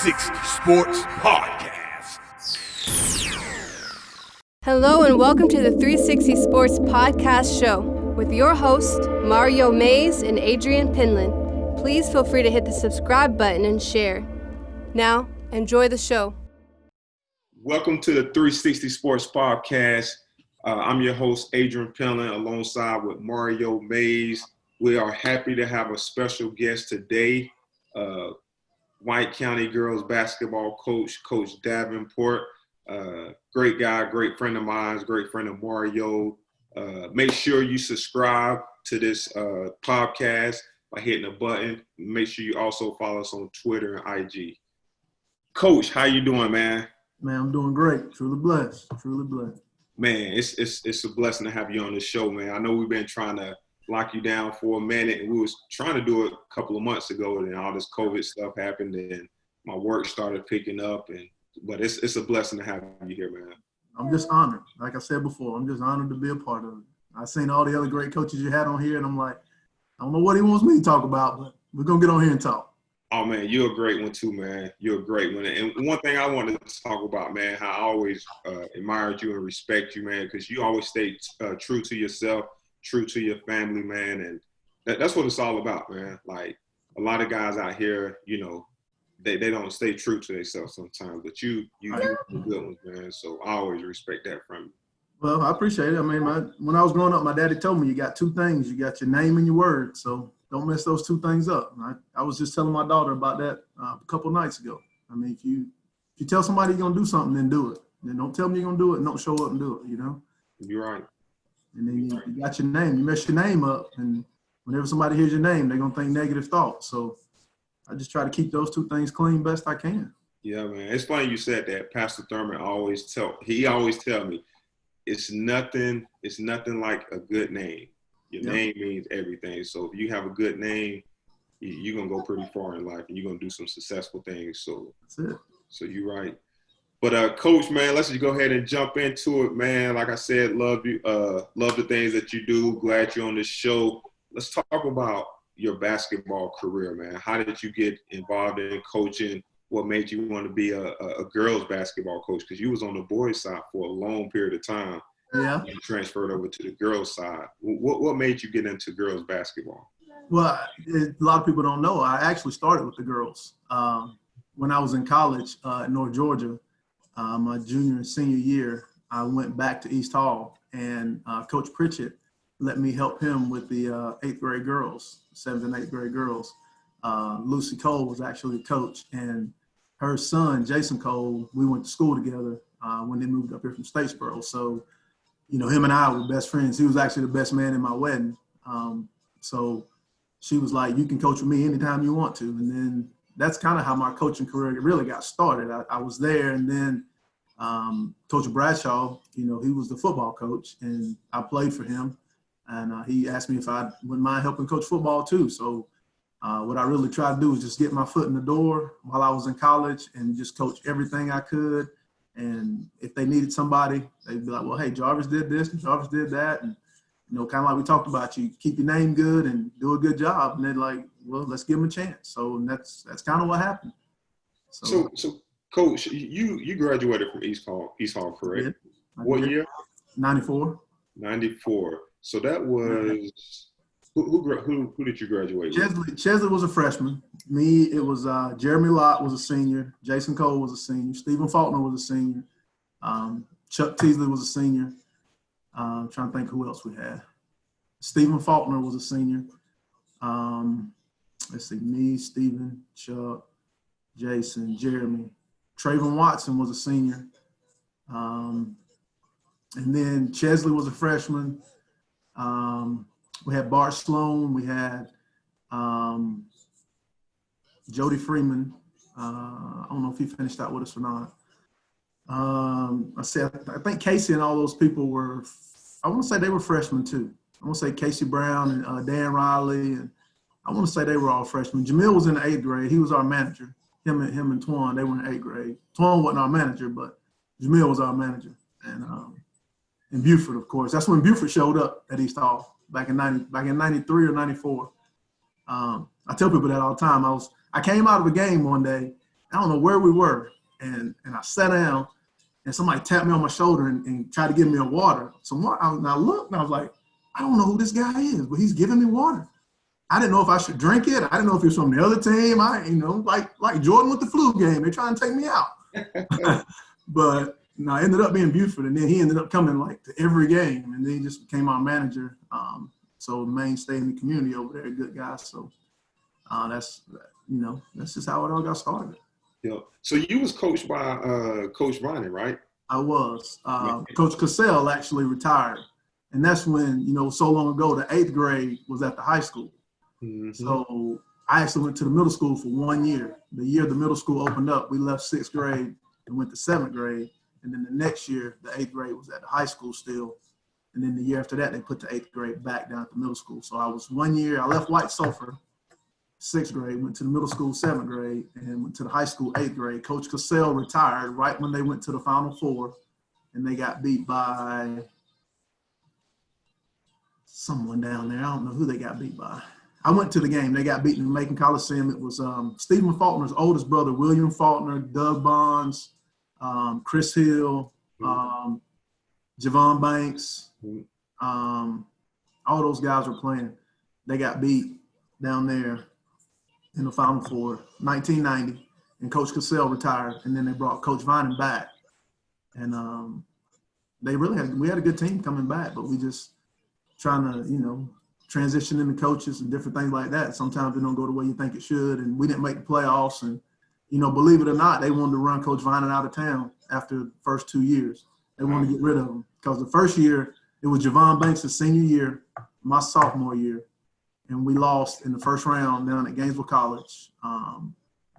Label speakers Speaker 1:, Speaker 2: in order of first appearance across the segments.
Speaker 1: 360 Sports Podcast.
Speaker 2: Hello and welcome to the 360 Sports Podcast Show with your hosts, Mario Mays and Adrian Pinland. Please feel free to hit the subscribe button and share. Now, enjoy the show.
Speaker 3: Welcome to the 360 Sports Podcast. I'm your host, Adrian Pinland, alongside with Mario Mays. We are happy to have a special guest today, White County girls basketball coach, Coach Davenport. Great guy, great friend of mine, great friend of Mario. Make sure you subscribe to this podcast by hitting the button. Make sure you also follow us on Twitter and IG. Coach, how you doing, man?
Speaker 4: Man, I'm doing great. Truly blessed. Truly blessed.
Speaker 3: Man, it's a blessing to have you on the show, man. I know we've been trying to lock you down for a minute, and we was trying to do it a couple of months ago, and all this COVID stuff happened, and my work started picking up, but it's a blessing to have you here, man.
Speaker 4: I'm just honored. Like I said before, I'm just honored to be a part of it. I've seen all the other great coaches you had on here, and I'm like, I don't know what he wants me to talk about, but we're going to get on here and talk.
Speaker 3: Oh, man, you're a great one too, man. You're a great one. And one thing I wanted to talk about, man, how I always admired you and respect you, man, because you always stay true to yourself, true to your family, man. And that's what it's all about, man. Like, a lot of guys out here, you know, they don't stay true to themselves sometimes. But you good ones, man. So I always respect that from you.
Speaker 4: Well, I appreciate it. I mean, when I was growing up, my daddy told me you got two things. You got your name and your word. So don't mess those two things up. I was just telling my daughter about that a couple of nights ago. I mean, if you tell somebody you're going to do something, then do it. Then don't tell them you're going to do it and don't show up and do it, you know?
Speaker 3: You're right.
Speaker 4: And then you got your name. You mess your name up, and whenever somebody hears your name, they're going to think negative thoughts. So I just try to keep those two things clean best I can.
Speaker 3: Yeah, man. It's funny you said that. Pastor Thurman always tell me, it's nothing like a good name. Your name means everything. So if you have a good name, you're going to go pretty far in life, and you're going to do some successful things. So
Speaker 4: that's it.
Speaker 3: So you're right. But, Coach, man, let's just go ahead and jump into it, man. Like I said, love you. Love the things that you do. Glad you're on this show. Let's talk about your basketball career, man. How did you get involved in coaching? What made you want to be a girls basketball coach? Because you was on the boys' side for a long period of time.
Speaker 4: Yeah.
Speaker 3: You transferred over to the girls' side. What made you get into girls basketball?
Speaker 4: Well, a lot of people don't know. I actually started with the girls. When I was in college in North Georgia, my junior and senior year, I went back to East Hall, and Coach Pritchett let me help him with the 8th grade girls, 7th and 8th grade girls. Lucy Cole was actually the coach, and her son, Jason Cole, we went to school together when they moved up here from Statesboro. So, you know, him and I were best friends. He was actually the best man in my wedding. So she was like, you can coach with me anytime you want to. And then that's kind of how my coaching career really got started. I was there, and then Coach Bradshaw, you know, he was the football coach, and I played for him. And he asked me if I wouldn't mind helping coach football too. So what I really tried to do was just get my foot in the door while I was in college and just coach everything I could. And if they needed somebody, they'd be like, well, hey, Jarvis did this and Jarvis did that. And, you know, kind of like we talked about, you keep your name good and do a good job. And they're like, well, let's give them a chance. So that's kind of what happened.
Speaker 3: So Coach, you graduated from East Hall, correct? What year?
Speaker 4: 94.
Speaker 3: 94. So that was who did you graduate with?
Speaker 4: Chesley was a freshman. Me, it was Jeremy Lott was a senior. Jason Cole was a senior. Stephen Faulkner was a senior. Chuck Teasley was a senior. I'm trying to think who else we had. Stephen Faulkner was a senior. Let's see, me, Stephen, Chuck, Jason, Jeremy. Trayvon Watson was a senior. And then Chesley was a freshman. We had Bart Sloan. We had Jody Freeman. I don't know if he finished out with us or not. I think Casey and all those people were, I want to say they were freshmen too. I want to say Casey Brown and Dan Riley, and I want to say they were all freshmen. Jamil was in the 8th grade. He was our manager. Him and Twan, they were in 8th grade. Twan wasn't our manager, but Jamil was our manager. And Buford, of course. That's when Buford showed up at East Hall back in 93 or 94. I tell people that all the time. I came out of a game one day, I don't know where we were. And I sat down, and somebody tapped me on my shoulder and tried to give me a water. So I looked, and I was like, I don't know who this guy is, but he's giving me water. I didn't know if I should drink it. I didn't know if he was from the other team. Like Jordan with the flu game. They're trying to take me out. But no, it ended up being Buford, and then he ended up coming like to every game, and then he just became our manager. So mainstay in the community over there, good guy. So that's just how it all got started.
Speaker 3: Yeah. So you was coached by Coach Ronnie, right?
Speaker 4: I was. Coach Cassell actually retired, and that's when so long ago the 8th grade was at the high school. Mm-hmm. So I actually went to the middle school for 1 year. The year the middle school opened up, we left 6th grade and went to 7th grade. And then the next year, the 8th grade was at the high school still. And then the year after that, they put the 8th grade back down at the middle school. So I was 1 year. I left White Sulphur, 6th grade, went to the middle school, 7th grade, and went to the high school, 8th grade. Coach Cassell retired right when they went to the Final Four, and they got beat by someone down there. I don't know who they got beat by. I went to the game. They got beaten in Macon Coliseum. It was Stephen Faulkner's oldest brother, William Faulkner, Doug Bonds, Chris Hill, Javon Banks. All those guys were playing. They got beat down there in the Final Four, 1990, and Coach Cassell retired, and then they brought Coach Vining back. And we had a good team coming back, but we just trying to, transition into coaches and different things like that. Sometimes it don't go the way you think it should, and we didn't make the playoffs. And, believe it or not, they wanted to run Coach Vining out of town after the first 2 years. They wanted to get rid of him because the first year, it was Javon Banks' senior year, my sophomore year, and we lost in the first round down at Gainesville College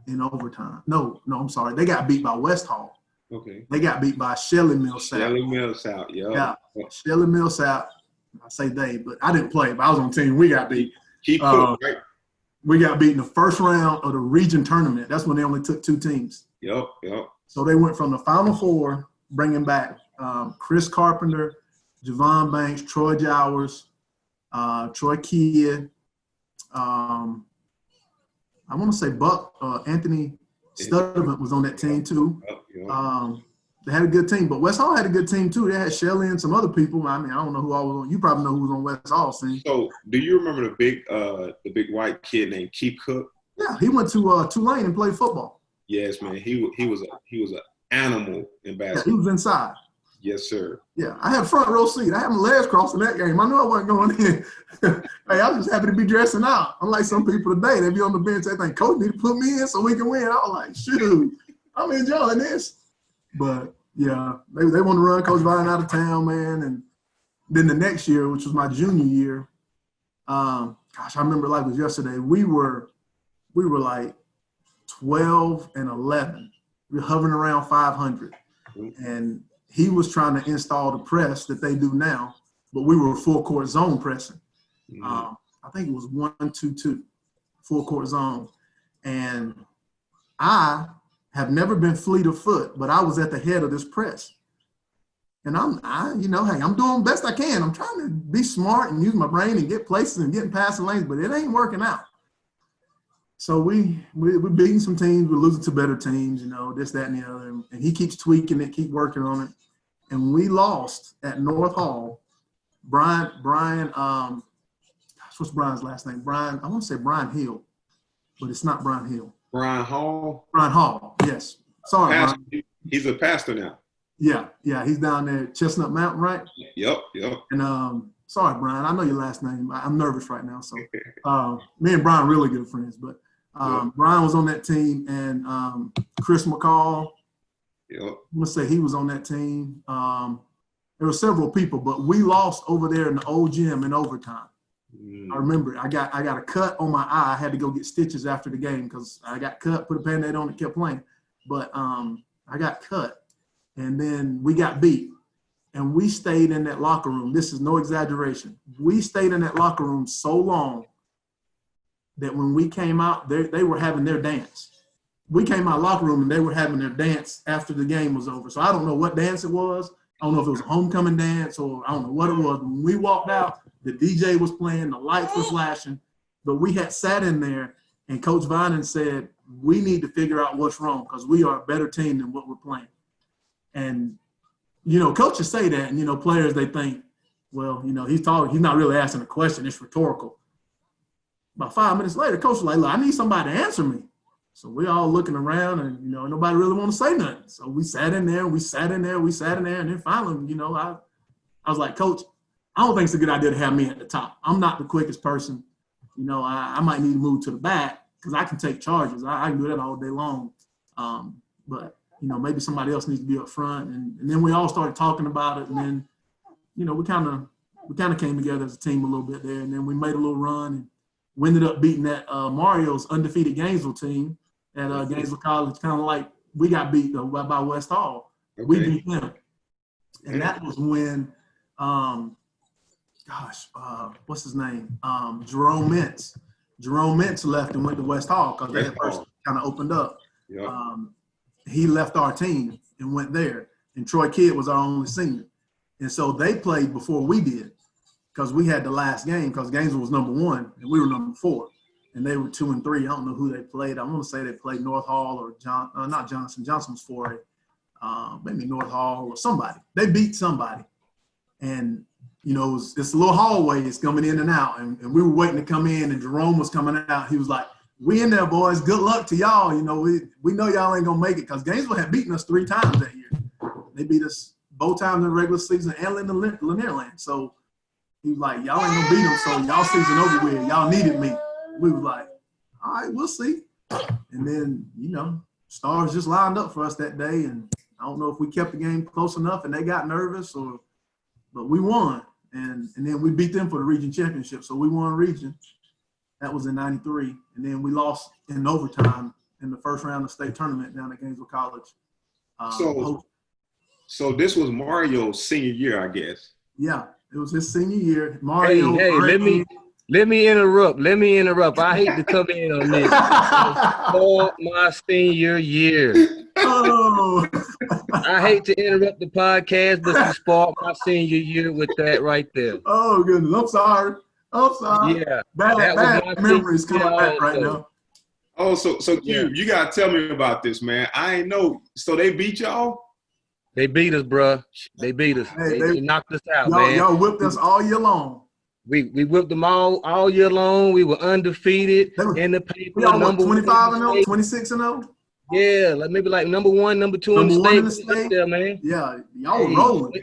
Speaker 4: in overtime. No, I'm sorry. They got beat by West Hall.
Speaker 3: Okay.
Speaker 4: They got beat by Shelley Millsap.
Speaker 3: Shelley Millsap, yeah.
Speaker 4: Shelley Millsap. I say they, but I didn't play. But I was on the team. We got beat.
Speaker 3: Right?
Speaker 4: We got beat in the first round of the region tournament. That's when they only took 2 teams.
Speaker 3: Yep.
Speaker 4: So they went from the Final Four, bringing back Chris Carpenter, Javon Banks, Troy Jowers, Troy Kidd. I want to say Buck, Anthony Studevant was on that team too. Yep. They had a good team, but West Hall had a good team too. They had Shelley and some other people. I don't know who all was on. You probably know who was on West Hall's team.
Speaker 3: So, do you remember the big white kid named Keith Cook?
Speaker 4: Yeah, he went to Tulane and played football.
Speaker 3: Yes, man. He was an animal in basketball.
Speaker 4: Yeah, he was inside.
Speaker 3: Yes, sir.
Speaker 4: Yeah, I had front row seat. I had my legs crossed in that game. I knew I wasn't going in. Hey, I was just happy to be dressing out. Unlike some people today, they be on the bench. They think, Coach need to put me in so we can win. I was like, shoot, I'm enjoying this. But, yeah, they want to run Coach Vining out of town, man. And then the next year, which was my junior year, I remember like it was yesterday, we were like 12 and 11. We were hovering around 500. And he was trying to install the press that they do now, but we were full court zone pressing. I think it was 1-2-2, full court zone. And I have never been fleet of foot, but I was at the head of this press. And I'm doing best I can. I'm trying to be smart and use my brain and get places and getting passing lanes, but it ain't working out. So we're beating some teams, we're losing to better teams, this, that, and the other. And he keeps tweaking it, keep working on it. And we lost at North Hall. Brian, what's Brian's last name? I want to say Brian Hill, but it's not Brian Hill.
Speaker 3: Brian Hall?
Speaker 4: Brian Hall, yes. Sorry,
Speaker 3: pastor.
Speaker 4: Brian.
Speaker 3: He's a pastor now.
Speaker 4: Yeah, he's down there at Chestnut Mountain, right?
Speaker 3: Yep.
Speaker 4: And sorry, Brian, I know your last name. I'm nervous right now. So me and Brian really good friends, but Brian was on that team, and Chris McCall, I'm going to say he was on that team. There were several people, but we lost over there in the old gym in overtime. I remember I got a cut on my eye. I had to go get stitches after the game because I got cut, put a Band-Aid on it, kept playing. But I got cut, and then we got beat. And we stayed in that locker room. This is no exaggeration. We stayed in that locker room so long that when we came out, they were having their dance. We came out of the locker room, and they were having their dance after the game was over. So I don't know what dance it was. I don't know if it was a homecoming dance or I don't know what it was. When we walked out, the DJ was playing, the lights were flashing, but we had sat in there, and Coach Vining said, we need to figure out what's wrong because we are a better team than what we're playing. And, coaches say that, and, players, they think, well, he's not really asking a question. It's rhetorical. About 5 minutes later, coach was like, look, I need somebody to answer me. So we all looking around and, nobody really want to say nothing. So we sat in there. And then finally, I was like, coach, I don't think it's a good idea to have me at the top. I'm not the quickest person. I might need to move to the back because I can take charges. I can do that all day long. But, maybe somebody else needs to be up front. And then we all started talking about it. And then, we kind of came together as a team a little bit there. And then we made a little run. And we ended up beating that Mario's undefeated Gainesville team at Gainesville College, kind of like we got beat by West Hall. Okay. We beat them. And that was when what's his name? Jerome Mintz. Jerome Mintz left and went to West Hall because they had first kind of opened up. Yep. He left our team and went there. And Troy Kidd was our only senior. And so they played before we did because we had the last game because Gainesville was number 1 and we were number 4. And they were 2 and 3. I don't know who they played. I want to say they played North Hall or not Johnson. Johnson was 4A. Maybe North Hall or somebody. They beat somebody. And it's a little hallway. It's coming in and out. And we were waiting to come in, and Jerome was coming out. He was like, we in there, boys. Good luck to y'all. We know y'all ain't going to make it because Gainesville had beaten us 3 times that year. They beat us both times in the regular season and in the Lanier Land. So he was like, y'all ain't going to beat them, so y'all season over with. Y'all needed me. We was like, all right, we'll see. And then, stars just lined up for us that day. And I don't know if we kept the game close enough and they got nervous but we won. And then we beat them for the region championship. So we won region. That was in 93. And then we lost in overtime in the first round of state tournament down at Gainesville College.
Speaker 3: So this was Mario's senior year, I guess.
Speaker 4: Yeah, it was his senior year. Mario.
Speaker 5: Hey, let me interrupt. I hate to come in on this. For my senior year.
Speaker 4: Oh.
Speaker 5: I hate to interrupt the podcast, but you sparked my senior year with that right there.
Speaker 4: Oh, goodness. I'm sorry.
Speaker 5: Yeah.
Speaker 4: Bad memories coming back right now.
Speaker 3: Oh, so you got to tell me about this, man. I ain't know. So they beat y'all?
Speaker 5: They beat us, bro. They beat us.
Speaker 4: Hey,
Speaker 5: they knocked us out, man.
Speaker 4: Y'all whipped us all year long.
Speaker 5: We whipped them all year long. We were undefeated in the paper.
Speaker 4: Y'all number 25-0, 26-0?
Speaker 5: Yeah, maybe number 1, number 2 in the state. There, man.
Speaker 4: Yeah, y'all were rolling.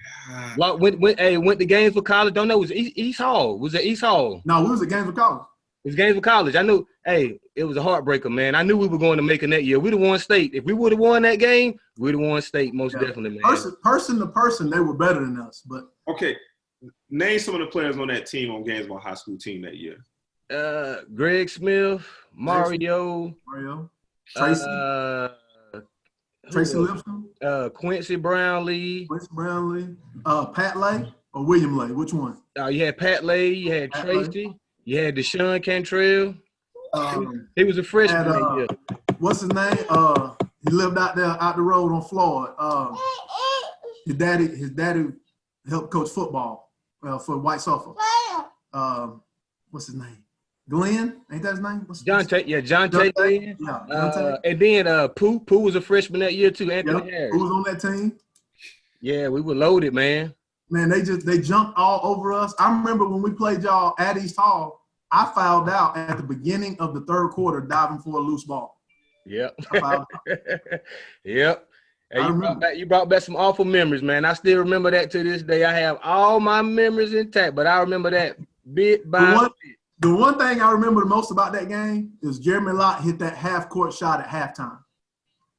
Speaker 5: Went to Gainesville College. Don't know, it was East Hall. Was it East Hall?
Speaker 4: No, we was at Gainesville College.
Speaker 5: It was Gainesville College. I knew, it was a heartbreaker, man. I knew we were going to make it that year. We'd have won state. If we would have won that game, we'd have won state most definitely, man.
Speaker 4: Person to person, they were better than us. But
Speaker 3: okay, name some of the players on that team, on Gainesville High School team that year.
Speaker 5: Greg Smith, Mario.
Speaker 4: Tracy Lipscomb.
Speaker 5: Quincy Brownlee.
Speaker 4: Pat Lay or William Lay? Which one?
Speaker 5: You had Pat Lay. You had Tracy. You had Deshaun Cantrell. He was a freshman that year.
Speaker 4: What's his name? He lived out the road on Floyd. His daddy helped coach football for White Sulphur. What's his name? Glenn? Ain't that his name?
Speaker 5: John Tate. Yeah, John Tate. Glenn. Yeah, and then Pooh was a freshman that year too. Anthony Harris.
Speaker 4: Who was on that team?
Speaker 5: Yeah, we were loaded, man.
Speaker 4: Man, they jumped all over us. I remember when we played y'all at East Hall, I fouled out at the beginning of the third quarter diving for a loose ball.
Speaker 5: Yep. Yep. Hey, you brought back some awful memories, man. I still remember that to this day. I have all my memories intact, but I remember that bit by bit.
Speaker 4: The one thing I remember the most about that game is Jeremy Lott hit that half-court shot at halftime.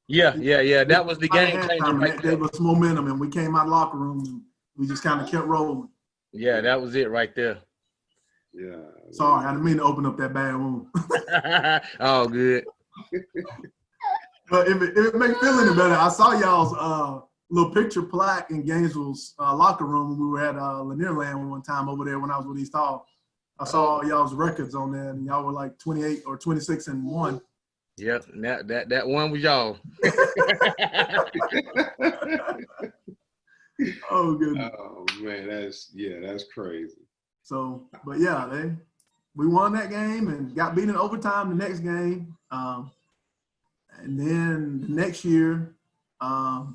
Speaker 5: Yeah. That was the game changer right
Speaker 4: there. That gave us momentum, and we came out of the locker room, and we just kind of kept rolling.
Speaker 5: Yeah, that was it right there.
Speaker 3: Yeah.
Speaker 4: Sorry, I didn't mean to open up that bad wound.
Speaker 5: All good.
Speaker 4: But if it makes me feel any better, I saw y'all's little picture plaque in Gainesville's locker room when we were at Lanier Land one time over there when I was with East Hall. I saw all y'all's records on there, and y'all were like 28 or 26-1.
Speaker 5: Yep, that one was y'all.
Speaker 4: Oh, goodness.
Speaker 3: Oh, man, that's crazy.
Speaker 4: So, but yeah, we won that game and got beat in overtime the next game. And then the next year, y'all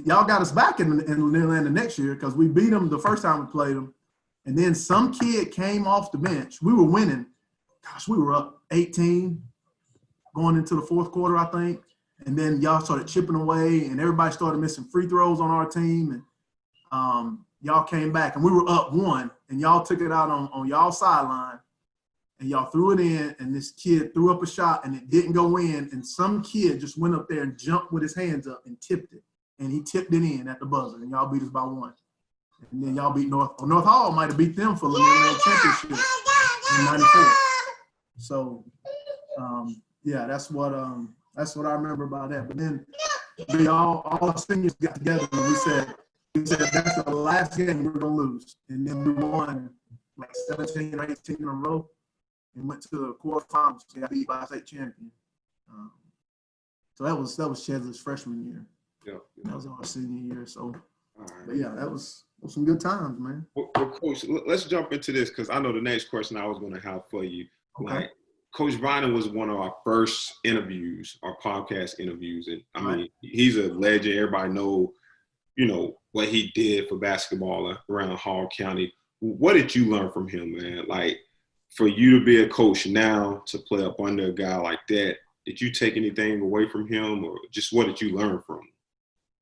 Speaker 4: got us back in Atlanta next year because we beat them the first time we played them. And then some kid came off the bench. We were winning. Gosh, we were up 18 going into the fourth quarter, I think. And then y'all started chipping away, and everybody started missing free throws on our team. And y'all came back, and we were up 1, and y'all took it out on y'all sideline, and y'all threw it in, and this kid threw up a shot, and it didn't go in, and some kid just went up there and jumped with his hands up and tipped it, and he tipped it in at the buzzer, and y'all beat us by 1. And then y'all beat North Hall might have beat them for the Lemonade Championship in '94. So, yeah, that's what I remember about that. But then we all our seniors got together and we said that's the last game we're gonna lose. And then we won like 17 or 18 in a row and went to the quarterfinals. They got beat by a state champion. So that was Chedler's freshman year.
Speaker 3: Yeah.
Speaker 4: That was our senior year. So,
Speaker 3: All right.
Speaker 4: but yeah, that was some good times, man.
Speaker 3: Well, Coach, let's jump into this because I know the next question I was going to have for you.
Speaker 4: Okay.
Speaker 3: Like, Coach Vining was one of our first interviews, our podcast interviews. And I mean, he's a legend. Everybody know, what he did for basketball around Hall County. What did you learn from him, man? Like, for you to be a coach now, to play up under a guy like that, did you take anything away from him, or just what did you learn from him?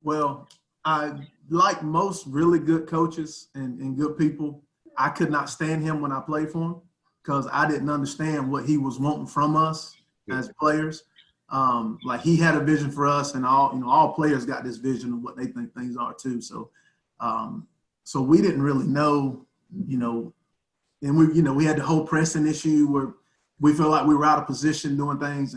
Speaker 4: Well, like most really good coaches and good people, I could not stand him when I played for him because I didn't understand what he was wanting from us as players. Like he had a vision for us, and all players got this vision of what they think things are too. So, so we didn't really know, and we had the whole pressing issue where we felt like we were out of position doing things.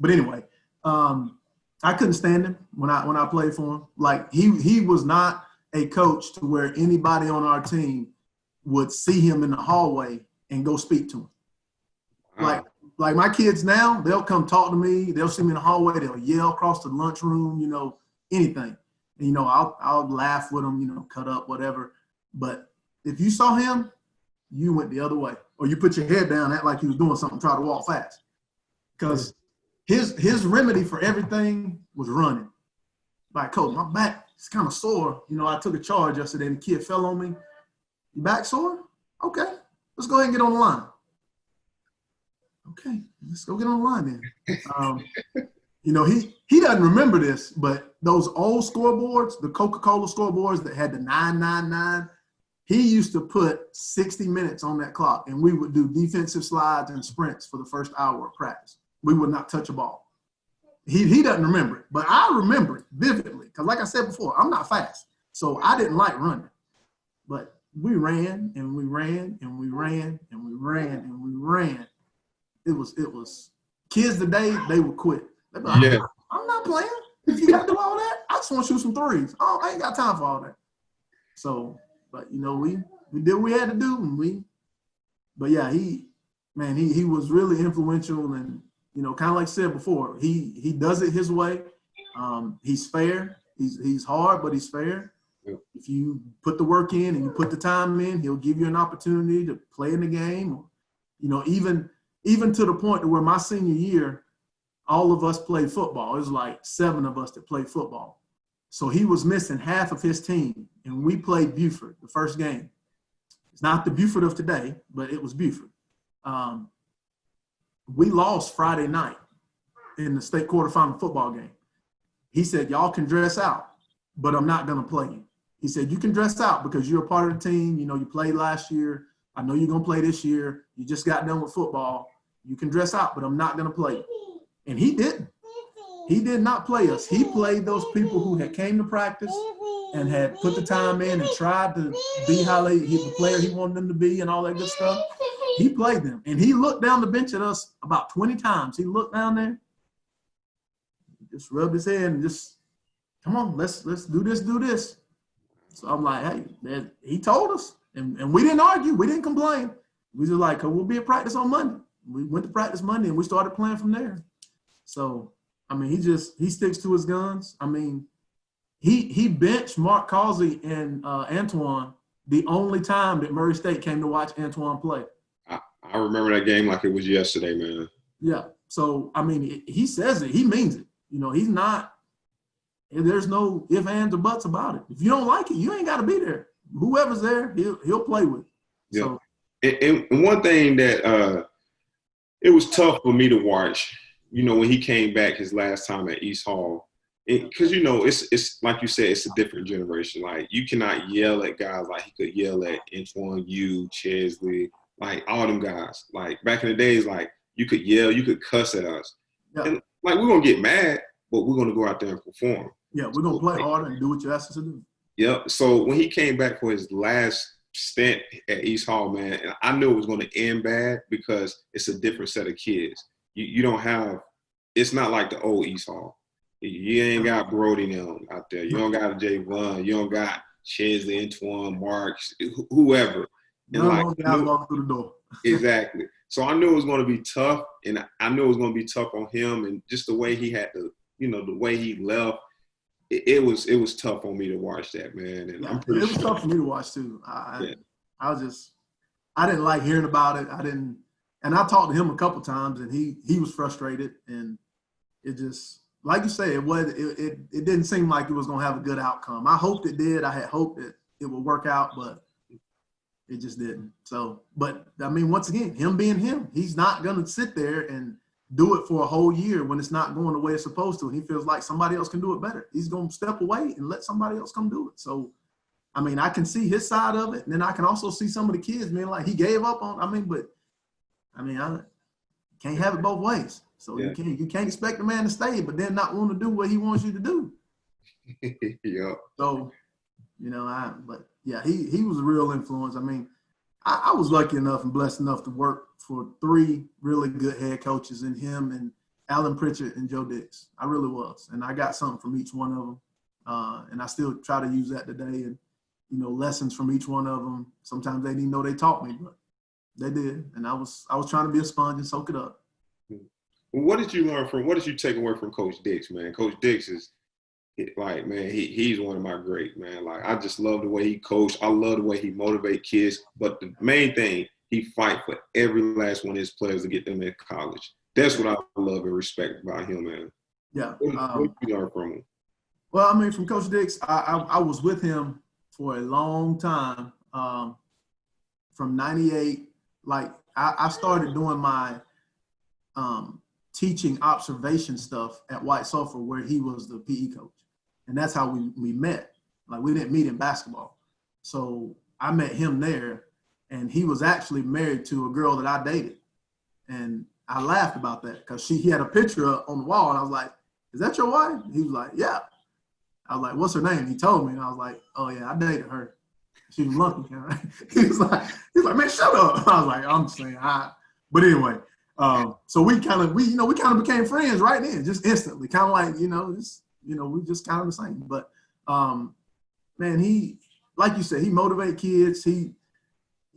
Speaker 4: But anyway, I couldn't stand him when I played for him. Like he was not a coach to where anybody on our team would see him in the hallway and go speak to him.
Speaker 3: Wow.
Speaker 4: Like my kids now, they'll come talk to me. They'll see me in the hallway. They'll yell across the lunchroom, anything. And, I'll laugh with them, cut up, whatever. But if you saw him, you went the other way. Or you put your head down, act like you was doing something, try to walk fast. Because his remedy for everything was running. Like, Coach, my back is kind of sore. I took a charge yesterday and the kid fell on me. Your back sore? Okay, let's go ahead and get on the line. Okay, let's go get on the line then. He doesn't remember this, but those old scoreboards, the Coca-Cola scoreboards that had the 999, he used to put 60 minutes on that clock, and we would do defensive slides and sprints for the first hour of practice. We would not touch a ball. He doesn't remember it, but I remember it vividly because, like I said before, I'm not fast, so I didn't like running. But we ran and we ran and we ran and we ran and we ran. It was kids today, they would quit. They'd be like, I'm not playing. If you got to do all that, I just want to shoot some threes. Oh, I ain't got time for all that. So, but we did what we had to do, but yeah, he was really influential, and kind of like I said before, he does it his way. He's fair. He's hard, but he's fair.
Speaker 3: Yep.
Speaker 4: If you put the work in and you put the time in, he'll give you an opportunity to play in the game. Or, even to the point to where my senior year, all of us played football. It was like 7 of us that played football. So he was missing half of his team, and we played Buford the first game. It's not the Buford of today, but it was Buford. We lost Friday night in the state quarterfinal football game. He said, y'all can dress out, but I'm not going to play you. He said, you can dress out because you're a part of the team. You played last year. I know you're going to play this year. You just got done with football. You can dress out, but I'm not going to play you. And he didn't. He did not play us. He played those people who had came to practice and had put the time in and tried to be the player he wanted them to be and all that good stuff. He played them. And he looked down the bench at us about 20 times. He looked down there, just rubbed his head and just, come on, let's do this. So I'm like, hey, man, he told us. And we didn't argue. We didn't complain. We just like, we'll be at practice on Monday. We went to practice Monday and we started playing from there. So, he sticks to his guns. He benched Mark Causey and Antoine the only time that Murray State came to watch Antoine play.
Speaker 3: I remember that game like it was yesterday, man.
Speaker 4: Yeah. So, I mean, he says it. He means it. You know, he's not – there's no ifs, ands, or buts about it. If you don't like it, you ain't got to be there. Whoever's there, he'll play with.
Speaker 3: Yeah.
Speaker 4: So,
Speaker 3: and one thing that it was tough for me to watch, you know, when he came back his last time at East Hall, because, you know, it's like you said, it's a different generation. Like, you cannot yell at guys like he could yell at Antoine Yu, Chesley, like all them guys. Like, back in the days, like, you could yell, you could cuss at us.
Speaker 4: yeah.
Speaker 3: And, like, we're going to get mad, but we're going to go out there and perform.
Speaker 4: Yeah, we're going to play harder and do what you asked us to do.
Speaker 3: Yep. So when he came back for his last stint at East Hall, man, and I knew it was going to end bad because it's a different set of kids. You don't have – it's not like the old East Hall. You ain't got Brody now out there. You don't got Javon. You don't got Chesley, Antoine, Marks, whoever. And
Speaker 4: none of those guys walk through the door.
Speaker 3: Exactly. So I knew it was going to be tough, and I knew it was going to be tough on him, and just the way he had to, you know, the way he left, it was tough on me to watch that, man. And I'm pretty
Speaker 4: it was
Speaker 3: sure.
Speaker 4: tough for me to watch too. I didn't like hearing about it. And I talked to him a couple times, and he was frustrated, and it just, like you say, it didn't seem like it was going to have a good outcome. I hoped it did. I had hoped that it would work out, but it just didn't. So, but I mean, once again, him being him, he's not going to sit there and do it for a whole year when it's not going the way it's supposed to. He feels like somebody else can do it better. He's going to step away and let somebody else come do it. So, I mean, I can see his side of it, and then I can also see some of the kids, man, like he gave up on. I can't have it both ways. So
Speaker 3: Yeah.
Speaker 4: you can't expect the man to stay, but then not want to do what he wants you to do.
Speaker 3: Yeah.
Speaker 4: So, you know, but yeah, he was a real influence. I mean, I was lucky enough and blessed enough to work for 3 really good head coaches in him and Alan Pritchard and Joe Dix. I really was. And I got something from each one of them. And I still try to use that today. And, you know, lessons from each one of them. Sometimes they didn't know they taught me, but they did. And I was trying to be a sponge and soak it up.
Speaker 3: What did you take away from Coach Dix, man? Coach Dix is like, man, he's one of my great, man. Like, I just love the way he coached. I love the way he motivate kids. But the main thing, he fight for every last one of his players to get them in college. That's what I love and respect about him, man.
Speaker 4: Yeah.
Speaker 3: What did you learn from him?
Speaker 4: Well, I mean, from Coach Dix, I was with him for a long time. From 98, like I started doing my teaching observation stuff at White Sulphur, where he was the PE coach. And that's how we met. Like, we didn't meet in basketball. So I met him there, and he was actually married to a girl that I dated. And I laughed about that because he had a picture on the wall, and I was like, "Is that your wife?" He was like, "Yeah." I was like, "What's her name?" He told me, and I was like, "Oh yeah, I dated her. She was lucky." Right? He was like, "Man, shut up." I was like, "I'm just saying." But anyway, so we kind of became friends right then, just instantly, kind of like, we just kind of the same. But man, he, like you said, he motivated kids.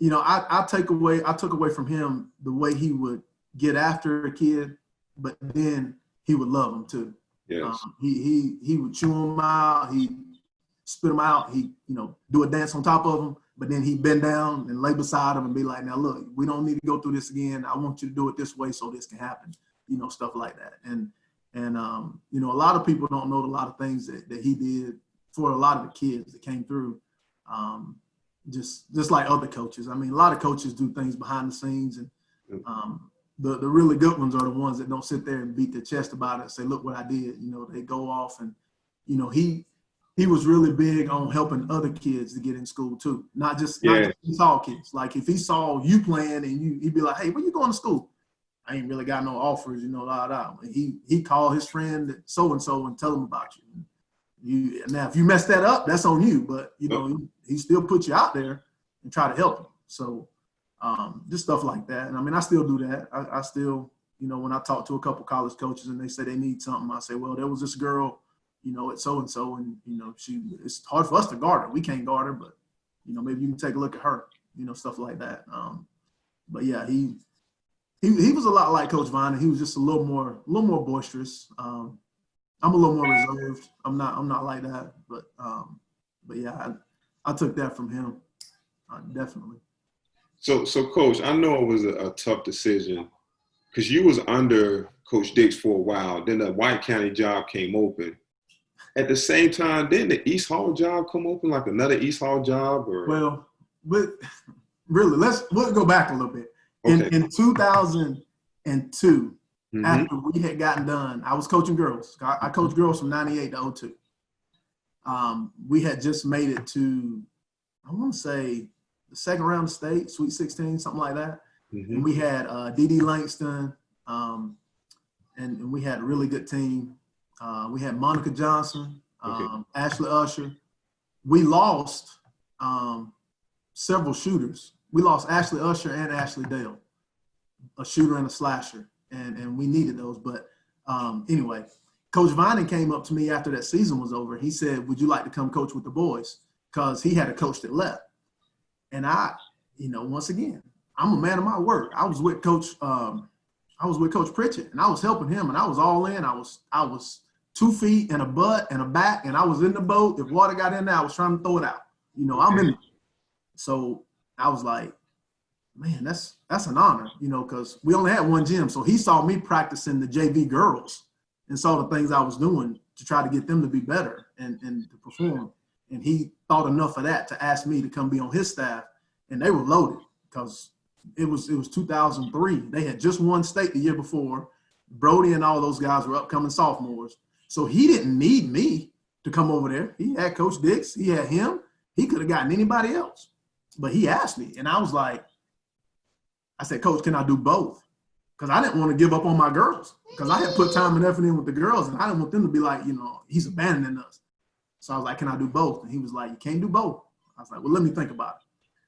Speaker 4: I took away from him the way he would get after a kid, but then he would love them too.
Speaker 3: Yes.
Speaker 4: He would chew them out. He spit them out. He, do a dance on top of them, but then he'd bend down and lay beside them and be like, "Now look, we don't need to go through this again. I want you to do it this way so this can happen." Stuff like that. And a lot of people don't know a lot of things that he did for a lot of the kids that came through. Just like other coaches. I mean, a lot of coaches do things behind the scenes, and the really good ones are the ones that don't sit there and beat their chest about it and say, "Look what I did." They go off, and he was really big on helping other kids to get in school too, not just tall kids. Like, if he saw you playing and he'd be like, "Hey, where you going to school?" "I ain't really got no offers, He called his friend so and so and tell him about you. Now, if you mess that up, that's on you. But he still put you out there and try to help you. So just stuff like that. And I mean, I still do that. I still, when I talk to a couple college coaches and they say they need something, I say, "Well, there was this girl, at so and so, and it's hard for us to guard her. We can't guard her, but maybe you can take a look at her. Stuff like that." But yeah, he was a lot like Coach Vine. He was just a little more boisterous. I'm a little more reserved. I'm not like that. But yeah, I took that from him, definitely.
Speaker 3: So Coach, I know it was a tough decision because you was under Coach Dix for a while. Then the White County job came open. At the same time, didn't the East Hall job come open, like another East Hall job? Or
Speaker 4: Well, but really, we'll go back a little bit.
Speaker 3: Okay.
Speaker 4: In 2002,
Speaker 3: Mhm.
Speaker 4: after we had gotten done, I was coaching girls. I coached girls from 98 to 02. We had just made it to, I want to say, the second round of state, Sweet 16, something like that.
Speaker 3: Mhm.
Speaker 4: And we had Dee Langston, and we had a really good team. We had Monica Johnson,
Speaker 3: Okay.
Speaker 4: Ashley Usher. We lost several shooters. We lost Ashley Usher and Ashley Dale, a shooter and a slasher, and we needed those. But anyway, Coach Vining came up to me after that season was over. He said, "Would you like to come coach with the boys?" Because he had a coach that left. And I, once again, I'm a man of my word. I was with Coach Pritchett, and I was helping him, and I was all in. I was 2 feet and a butt and a back, and I was in the boat. If water got in there, I was trying to throw it out. I'm in. So I was like, man, that's an honor, because we only had one gym. So he saw me practicing the JV girls and saw the things I was doing to try to get them to be better and to perform. And he thought enough of that to ask me to come be on his staff. And they were loaded because it was 2003. They had just won state the year before. Brody and all those guys were upcoming sophomores. So he didn't need me to come over there. He had Coach Dix. He had him. He could have gotten anybody else. But he asked me. And I was like, I said, "Coach, can I do both?" Because I didn't want to give up on my girls. Because I had put time and effort in with the girls. And I didn't want them to be like, he's abandoning us. So I was like, "Can I do both?" And he was like, "You can't do both." I was like, "Well, let me think about it."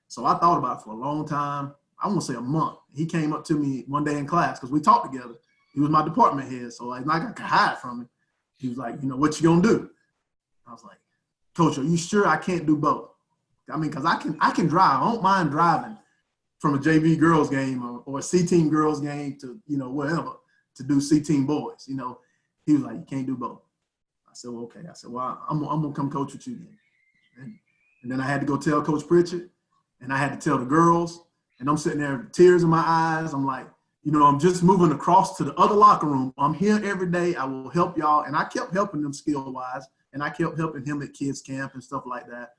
Speaker 4: So I thought about it for a long time. I won't say a month. He came up to me one day in class because we talked together. He was my department head, so I could hide from him. He was like, "What you gonna do?" I was like, "Coach, are you sure I can't do both?" I mean, because I can drive. I don't mind driving from a JV girls game or a C-team girls game to, whatever, to do C-team boys. He was like, "You can't do both." I said, "Well, okay." I said, "Well, I'm going to come coach with you then." And then I had to go tell Coach Pritchett, and I had to tell the girls, and I'm sitting there, tears in my eyes. I'm like, I'm just moving across to the other locker room. I'm here every day. I will help y'all. And I kept helping them skill-wise, and I kept helping him at kids camp and stuff like that.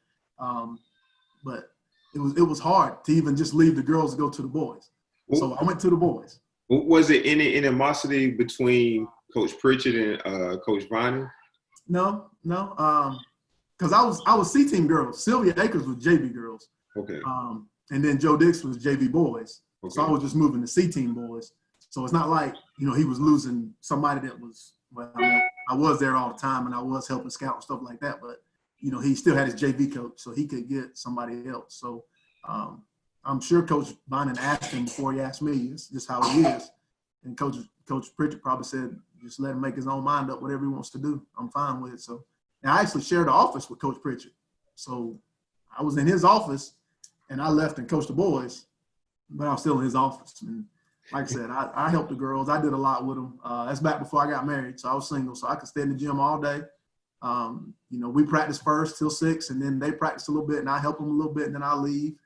Speaker 4: But it was hard to even just leave the girls to go to the boys. So I went to the boys.
Speaker 3: Was it any animosity between Coach Pritchett and Coach Vining?
Speaker 4: No. Because I was C-team girls. Sylvia Akers was JV girls.
Speaker 3: Okay.
Speaker 4: And then Joe Dix was JV boys.
Speaker 3: Okay.
Speaker 4: So I was just moving to C-team boys. So it's not like, he was losing somebody that was, I was there all the time and I was helping scout and stuff like that. But, he still had his JV coach, so he could get somebody else. So I'm sure Coach Vining asked him before he asked me. It's just how he is. And Coach Pritchett probably said, just let him make his own mind up, whatever he wants to do. I'm fine with it. So now I actually shared the office with Coach Pritchett. So I was in his office and I left and coached the boys, but I was still in his office. And like I said, I helped the girls. I did a lot with them. That's back before I got married. So I was single, so I could stay in the gym all day. We practiced first till 6, and then they practiced a little bit, and I help them a little bit, and then I leave.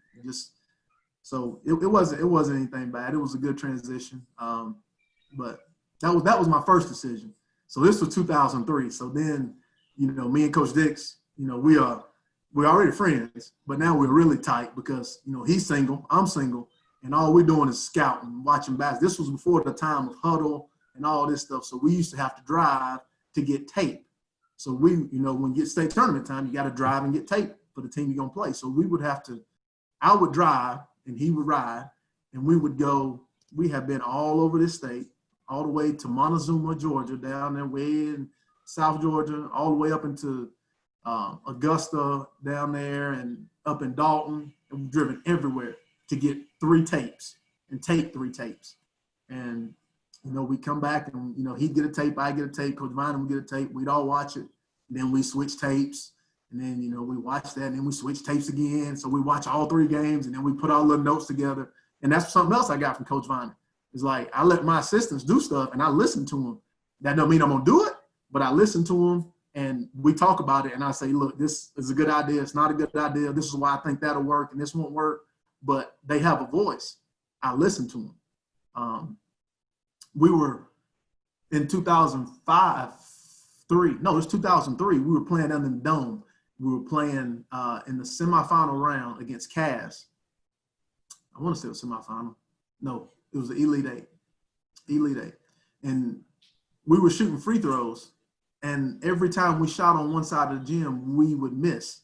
Speaker 4: So it wasn't anything bad. It was a good transition. But that was my first decision. So this was 2003. So then, me and Coach Dix, we're already friends, but now we're really tight because, he's single, I'm single, and all we're doing is scouting, watching basketball. This was before the time of huddle and all this stuff. So we used to have to drive to get tape. So we, when you get state tournament time, you got to drive and get tape for the team you're going to play. So I would drive and he would ride, and we would go. We have been all over this state, all the way to Montezuma, Georgia, down there way in South Georgia, all the way up into Augusta down there and up in Dalton. And we've driven everywhere to get 3 tapes and tape 3 tapes. And, we come back and, he'd get a tape, I get a tape, Coach Vining would get a tape. We'd all watch it. And then we switch tapes. And then, we watch that and then we switch tapes again. So we watch all 3 games and then we put our little notes together. And that's something else I got from Coach Vining. It's like I let my assistants do stuff and I listen to them. That don't mean I'm going to do it, but I listen to them and we talk about it. And I say, look, this is a good idea. It's not a good idea. This is why I think that'll work and this won't work. But they have a voice. I listen to them. We were in 2005, it was 2003. We were playing under the dome. We were playing in the semifinal round against Cavs. I want to say it was semifinal. No, it was the Elite Eight. And we were shooting free throws. And every time we shot on one side of the gym, we would miss.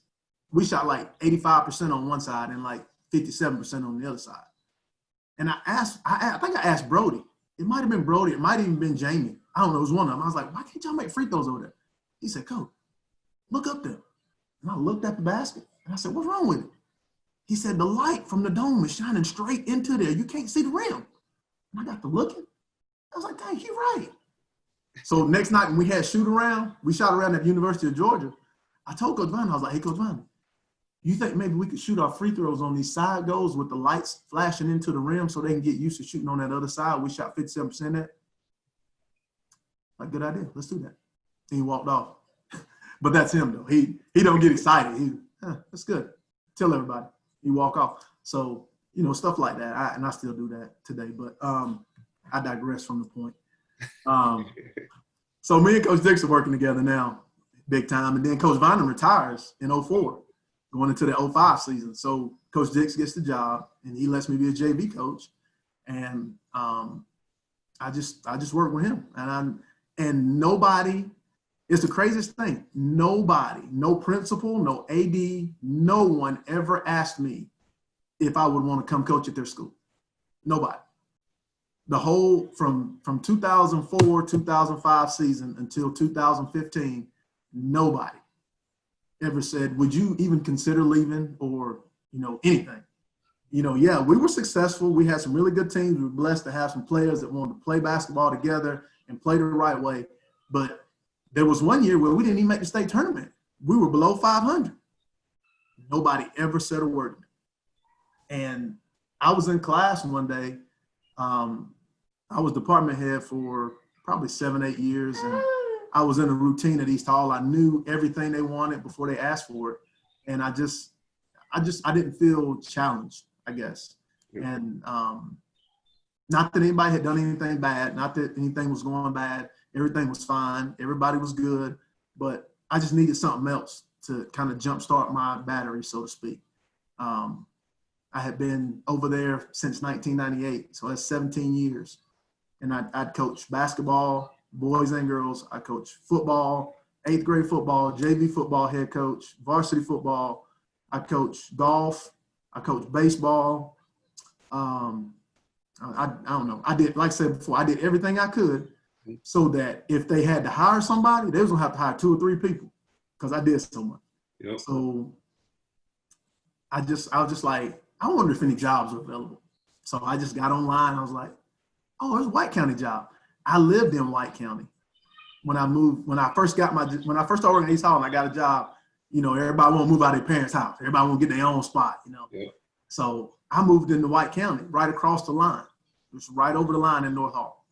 Speaker 4: We shot like 85% on one side and like 57% on the other side. And I think I asked Brody. It might have been Brody. It might have even been Jamie. I don't know. It was one of them. I was like, why can't y'all make free throws over there? He said, Coach, look up there. And I looked at the basket and I said, what's wrong with it? He said, the light from the dome is shining straight into there. You can't see the rim. And I got to looking. I was like, dang, he's right. So next night when we had shoot around, we shot around at the University of Georgia. I told Coach Vine, I was like, hey, Coach Vine, you think maybe we could shoot our free throws on these side goals with the lights flashing into the rim so they can get used to shooting on that other side? We shot 57% at. Like, good idea. Let's do that. And he walked off. But that's him, though. He don't get excited. That's good. Tell everybody. He walk off. So, stuff like that. And I still do that today. But I digress from the point. So me and Coach Dix are working together now, big time. And then Coach Vine retires in 2004, going into the 2005 season. So Coach Dix gets the job, and he lets me be a JV coach. And I just work with him. And nobody – it's the craziest thing. Nobody, no principal, no AD, no one ever asked me if I would want to come coach at their school. Nobody. The whole from 2004, 2005 season until 2015, nobody ever said, would you even consider leaving or, anything? Yeah, we were successful. We had some really good teams. We were blessed to have some players that wanted to play basketball together and play the right way. But there was one year where we didn't even make the state tournament. We were below 500. Nobody ever said a word to me. And I was in class one day. I was department head for probably 7-8 years. And I was in a routine at East Hall. I knew everything they wanted before they asked for it. And I didn't feel challenged, I guess. Yeah. And not that anybody had done anything bad, not that anything was going bad. Everything was fine. Everybody was good. But I just needed something else to kind of jumpstart my battery, so to speak. I had been over there since 1998, so that's 17 years. And I'd coached basketball, boys and girls. I coached football, 8th grade football, JV football head coach, varsity football. I coached golf. I coached baseball. I don't know. I did, like I said before, I did everything I could so that if they had to hire somebody, they was gonna have to hire 2 or 3 people because I did so much. Yep. So I was just like, I wonder if any jobs are available. So I just got online. I was like, oh, there's a White County job. I lived in White County when I first started working at East Hall and I got a job. Everybody want to move out of their parents' house. Everybody want to get their own spot. Yeah. So I moved into White County, right across the line. It was right over the line in North Hall,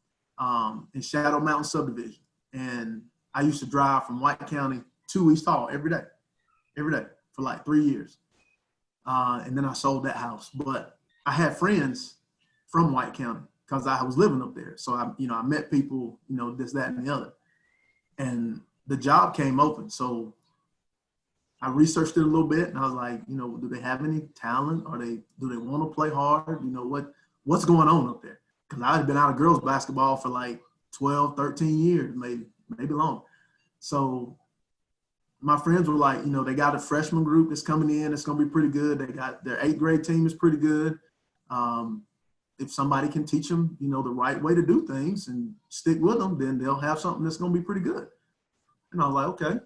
Speaker 4: in Shadow Mountain subdivision. And I used to drive from White County to East Hall every day for like 3 years. And then I sold that house. But I had friends from White County because I was living up there. So I met people, this, that, and the other. And the job came open. So I researched it a little bit and I was like, do they have any talent? Do they want to play hard? What's going on up there? Because I had been out of girls basketball for like 12, 13 years, maybe longer. So my friends were like, they got a freshman group that's coming in. It's going to be pretty good. They got their 8th grade team is pretty good. If somebody can teach them, the right way to do things and stick with them, then they'll have something that's going to be pretty good. And I was like, okay.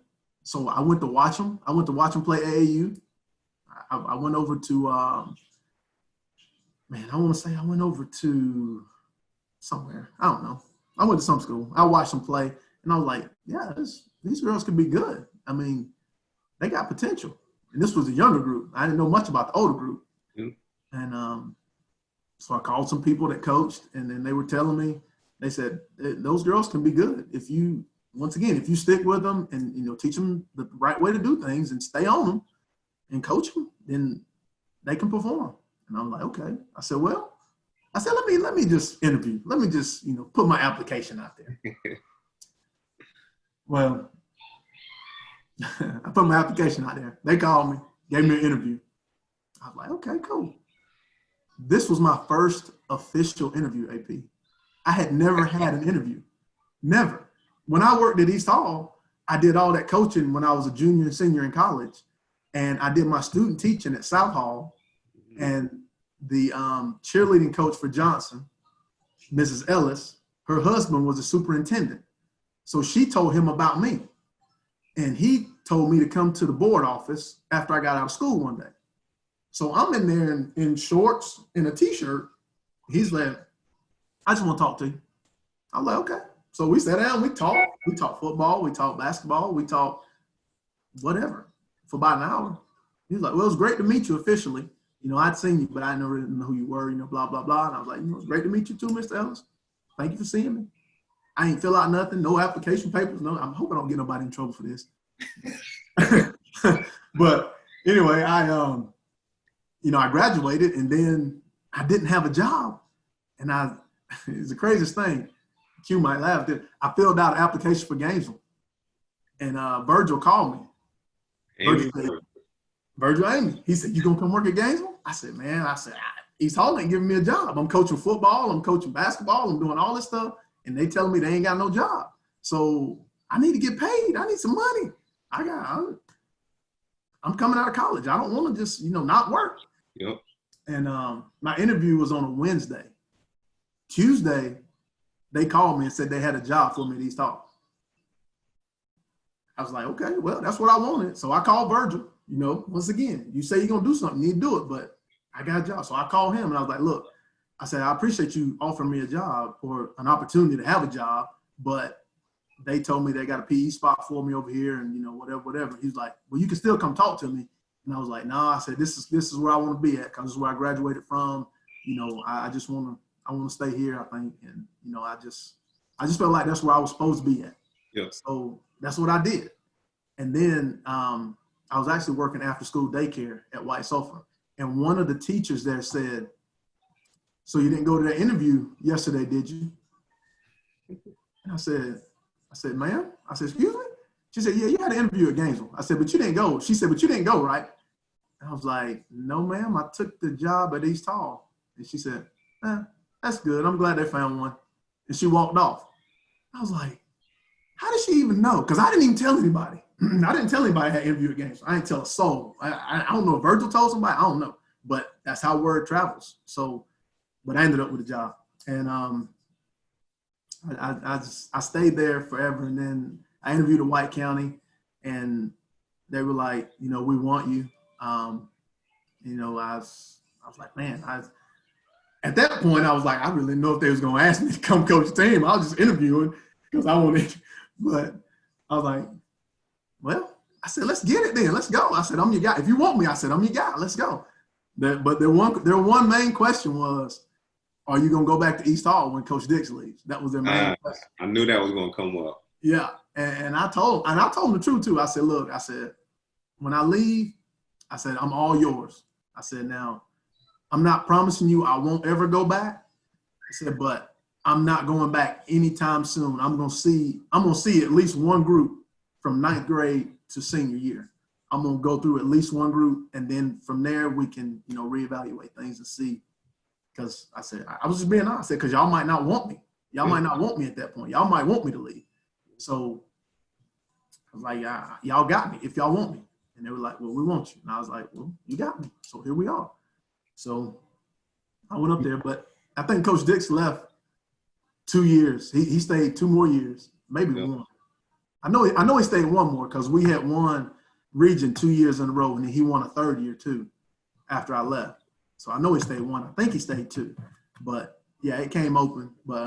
Speaker 4: So I went to watch them. I went to watch them play AAU. I went over to, I want to say I went over to somewhere. I don't know. I went to some school. I watched them play, and I was like, yeah, these girls could be good. I mean, they got potential. And this was a younger group. I didn't know much about the older group. Mm-hmm. And so I called some people that coached, and then they were telling me, they said, those girls can be good if you stick with them and teach them the right way to do things and stay on them and coach them, then they can perform. And I'm like, okay. I said, well, I said, let me just interview. Let me just, put my application out there. Well, I put my application out there. They called me, gave me an interview. I was like, okay, cool. This was my first official interview, AP. I had never had an interview. Never. When I worked at East Hall, I did all that coaching when I was a junior and senior in college. And I did my student teaching at South Hall. And the cheerleading coach for Johnson, Mrs. Ellis, her husband was a superintendent. So she told him about me. And he told me to come to the board office after I got out of school one day. So I'm in there in shorts and a t-shirt. He's like, I just want to talk to you. I'm like, okay. So we sat down, we talked football, we talked basketball, we talked whatever for about an hour. He was like, well, it was great to meet you officially. I'd seen you, but I didn't really know who you were, blah, blah, blah. And I was like, it's great to meet you too, Mr. Ellis. Thank you for seeing me. I ain't fill out nothing, no application papers. No, I'm hoping I don't get nobody in trouble for this. But anyway, I graduated and then I didn't have a job. And it's the craziest thing. Q might laugh. I filled out an application for Gainesville. And Virgil called me. Virgil Amy. He said, you gonna come work at Gainesville? I said, man, East Hall ain't giving me a job. I'm coaching football, I'm coaching basketball, I'm doing all this stuff. And they telling me they ain't got no job. So I need to get paid. I need some money. I'm coming out of college. I don't want to just, not work.
Speaker 3: Yep.
Speaker 4: And my interview was on a Wednesday. Tuesday, they called me and said they had a job for me at East Hall. I was like, okay, well, that's what I wanted. So I called Virgil. Once again, you say you're going to do something, you need to do it, but I got a job. So I called him and I was like, look, I said, I appreciate you offering me a job or an opportunity to have a job, but they told me they got a PE spot for me over here and, whatever. He's like, well, you can still come talk to me. And I was like, I said, this is where I want to be at because this is where I graduated from. I just want to stay here, I think. And, I just felt like that's where I was supposed to be at.
Speaker 3: Yeah.
Speaker 4: So that's what I did. And then I was actually working after school daycare at White Sulphur. And one of the teachers there said, so you didn't go to that interview yesterday, did you? And I said, ma'am? I said, excuse me? She said, yeah, you had an interview at Gainesville. I said, but you didn't go. She said, but you didn't go, right? And I was like, no, ma'am, I took the job at East Hall. And she said, that's good. I'm glad they found one. And she walked off. I was like, how did she even know? Because I didn't even tell anybody. I didn't tell anybody I had an interview at Gainesville. I didn't tell a soul. I don't know if Virgil told somebody. I don't know. But that's how word travels. So, but I ended up with a job. And I stayed there forever. And then I interviewed at White County. And they were like, we want you. I was like, man, at that point, I was like, I really didn't know if they was going to ask me to come coach the team. I was just interviewing because I wanted, but I was like, well, I said, let's get it then. Let's go. I said, I'm your guy. If you want me, I said, I'm your guy. Let's go. But their one main question was, are you going to go back to East Hall when Coach Dix leaves? That was their main question.
Speaker 3: I knew that was going to come up.
Speaker 4: Yeah. And I told them the truth too. I said, look, when I leave, I said, I'm all yours. I said, now, I'm not promising you I won't ever go back. I said, but I'm not going back anytime soon. I'm gonna see at least one group from 9th grade to senior year. I'm gonna go through at least one group, and then from there we can, reevaluate things and see. Because I said, I was just being honest. I said, because y'all might not want me. Y'all might not want me at that point. Y'all might want me to leave. So I was like, y'all got me if y'all want me. And they were like, well, we want you. And I was like, well, you got me. So here we are. So I went up there, but I think Coach Dix left 2 years. He stayed 2 more years, maybe one. I know he stayed one more because we had won region 2 years in a row, and then he won a 3rd year too after I left. So I know he stayed one. I think he stayed 2. But yeah, it came open. But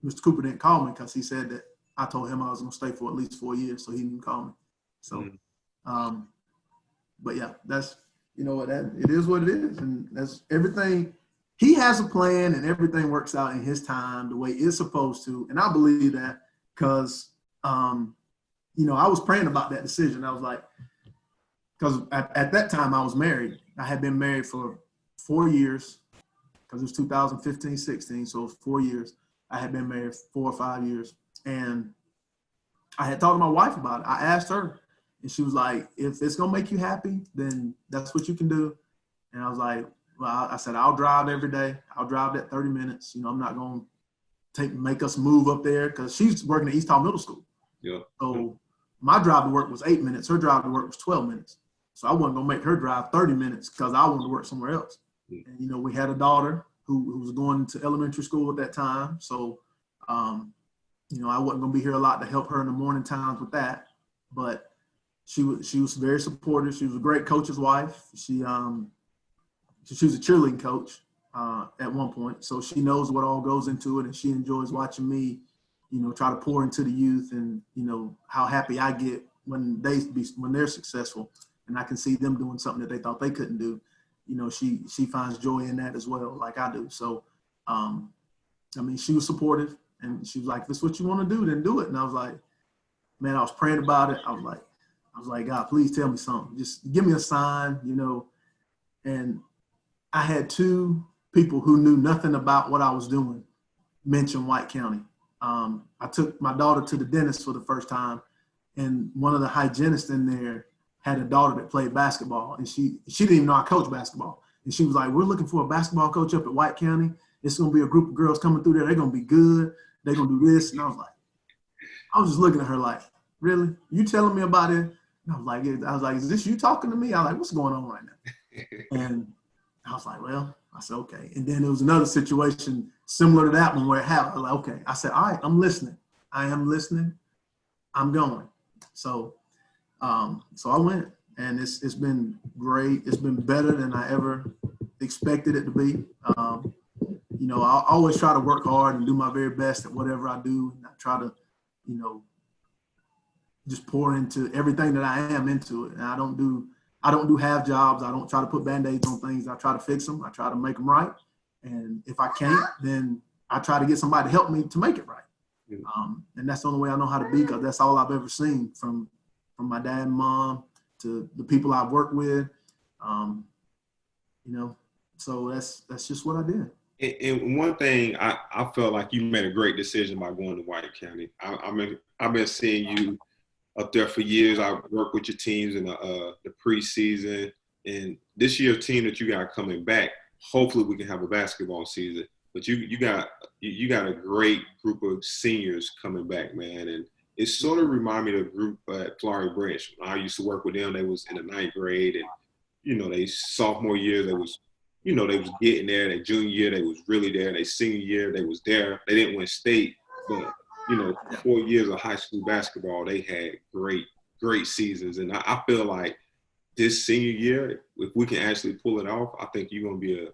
Speaker 4: Mr. Cooper didn't call me because he said that I told him I was gonna stay for at least 4 years, so he didn't call me. So, but yeah, that's. It is what it is. And that's everything. He has a plan and everything works out in his time the way it's supposed to. And I believe that because, I was praying about that decision. I was like, because at that time I was married. I had been married for 4 years. because it was 2015, 16, so it was 4 years. I had been married 4 or 5 years, and I had talked to my wife about it. I asked her, and she was like, if it's going to make you happy, then that's what you can do. And I was like, well, I said, I'll drive every day. I'll drive that 30 minutes. You know, I'm not going to make us move up there, because she's working at East Hall Middle School.
Speaker 3: Yeah.
Speaker 4: So my drive to work was 8 minutes. Her drive to work was 12 minutes. So I wasn't going to make her drive 30 minutes because I wanted to work somewhere else. And, you know, we had a daughter who was going to elementary school at that time. So, you know, I wasn't going to be here a lot to help her in the morning times with that. But she was very supportive. She was a great coach's wife. She was a cheerleading coach at one point. So she knows what all goes into it, and she enjoys watching me, you know, try to pour into the youth, and, you know, how happy I get when they're successful and I can see them doing something that they thought they couldn't do. You know, she finds joy in that as well, like I do. So, I mean, she was supportive, and she was like, if this is what you want to do, then do it. And I was like, man, I was praying about it. I was like, God, please tell me something. Just give me a sign, you know. And I had 2 people who knew nothing about what I was doing mention White County. I took my daughter to the dentist for the first time, and one of the hygienists in there had a daughter that played basketball, and she didn't even know I coached basketball. And she was like, we're looking for a basketball coach up at White County. It's going to be a group of girls coming through there. They're going to be good. They're going to do this. And I was just looking at her like, really? You telling me about it? And I was like, is this you talking to me? I was like, what's going on right now? And I was like, well, I said, okay. And then there was another situation similar to that one where it happened. I was like, okay. I said, all right, I'm listening. I am listening. I'm going. So I went, and it's been great. It's been better than I ever expected it to be. You know, I always try to work hard and do my very best at whatever I do. And I try to, you know, just pour into everything that I am into it. And I don't do half jobs. I don't try to put Band-Aids on things. I try to fix them. I try to make them right. And if I can't, then I try to get somebody to help me to make it right. And that's the only way I know how to be, because that's all I've ever seen from my dad and mom to the people I've worked with. You know, so that's just what I did.
Speaker 3: And one thing, I felt like you made a great decision by going to White County. I've been seeing you up there for years. I worked with your teams in the preseason, and this year's team that you got coming back, hopefully we can have a basketball season. But you got a great group of seniors coming back, man, and it sort of reminded me of a group at Flowery Branch. I used to work with them. They was in the 9th grade, and you know, they sophomore year they was getting there. Their junior year they was really there. Their senior year they was there. They didn't win state, but you know, 4 years of high school basketball, they had great seasons. And I feel like this senior year, if we can actually pull it off, I think you're gonna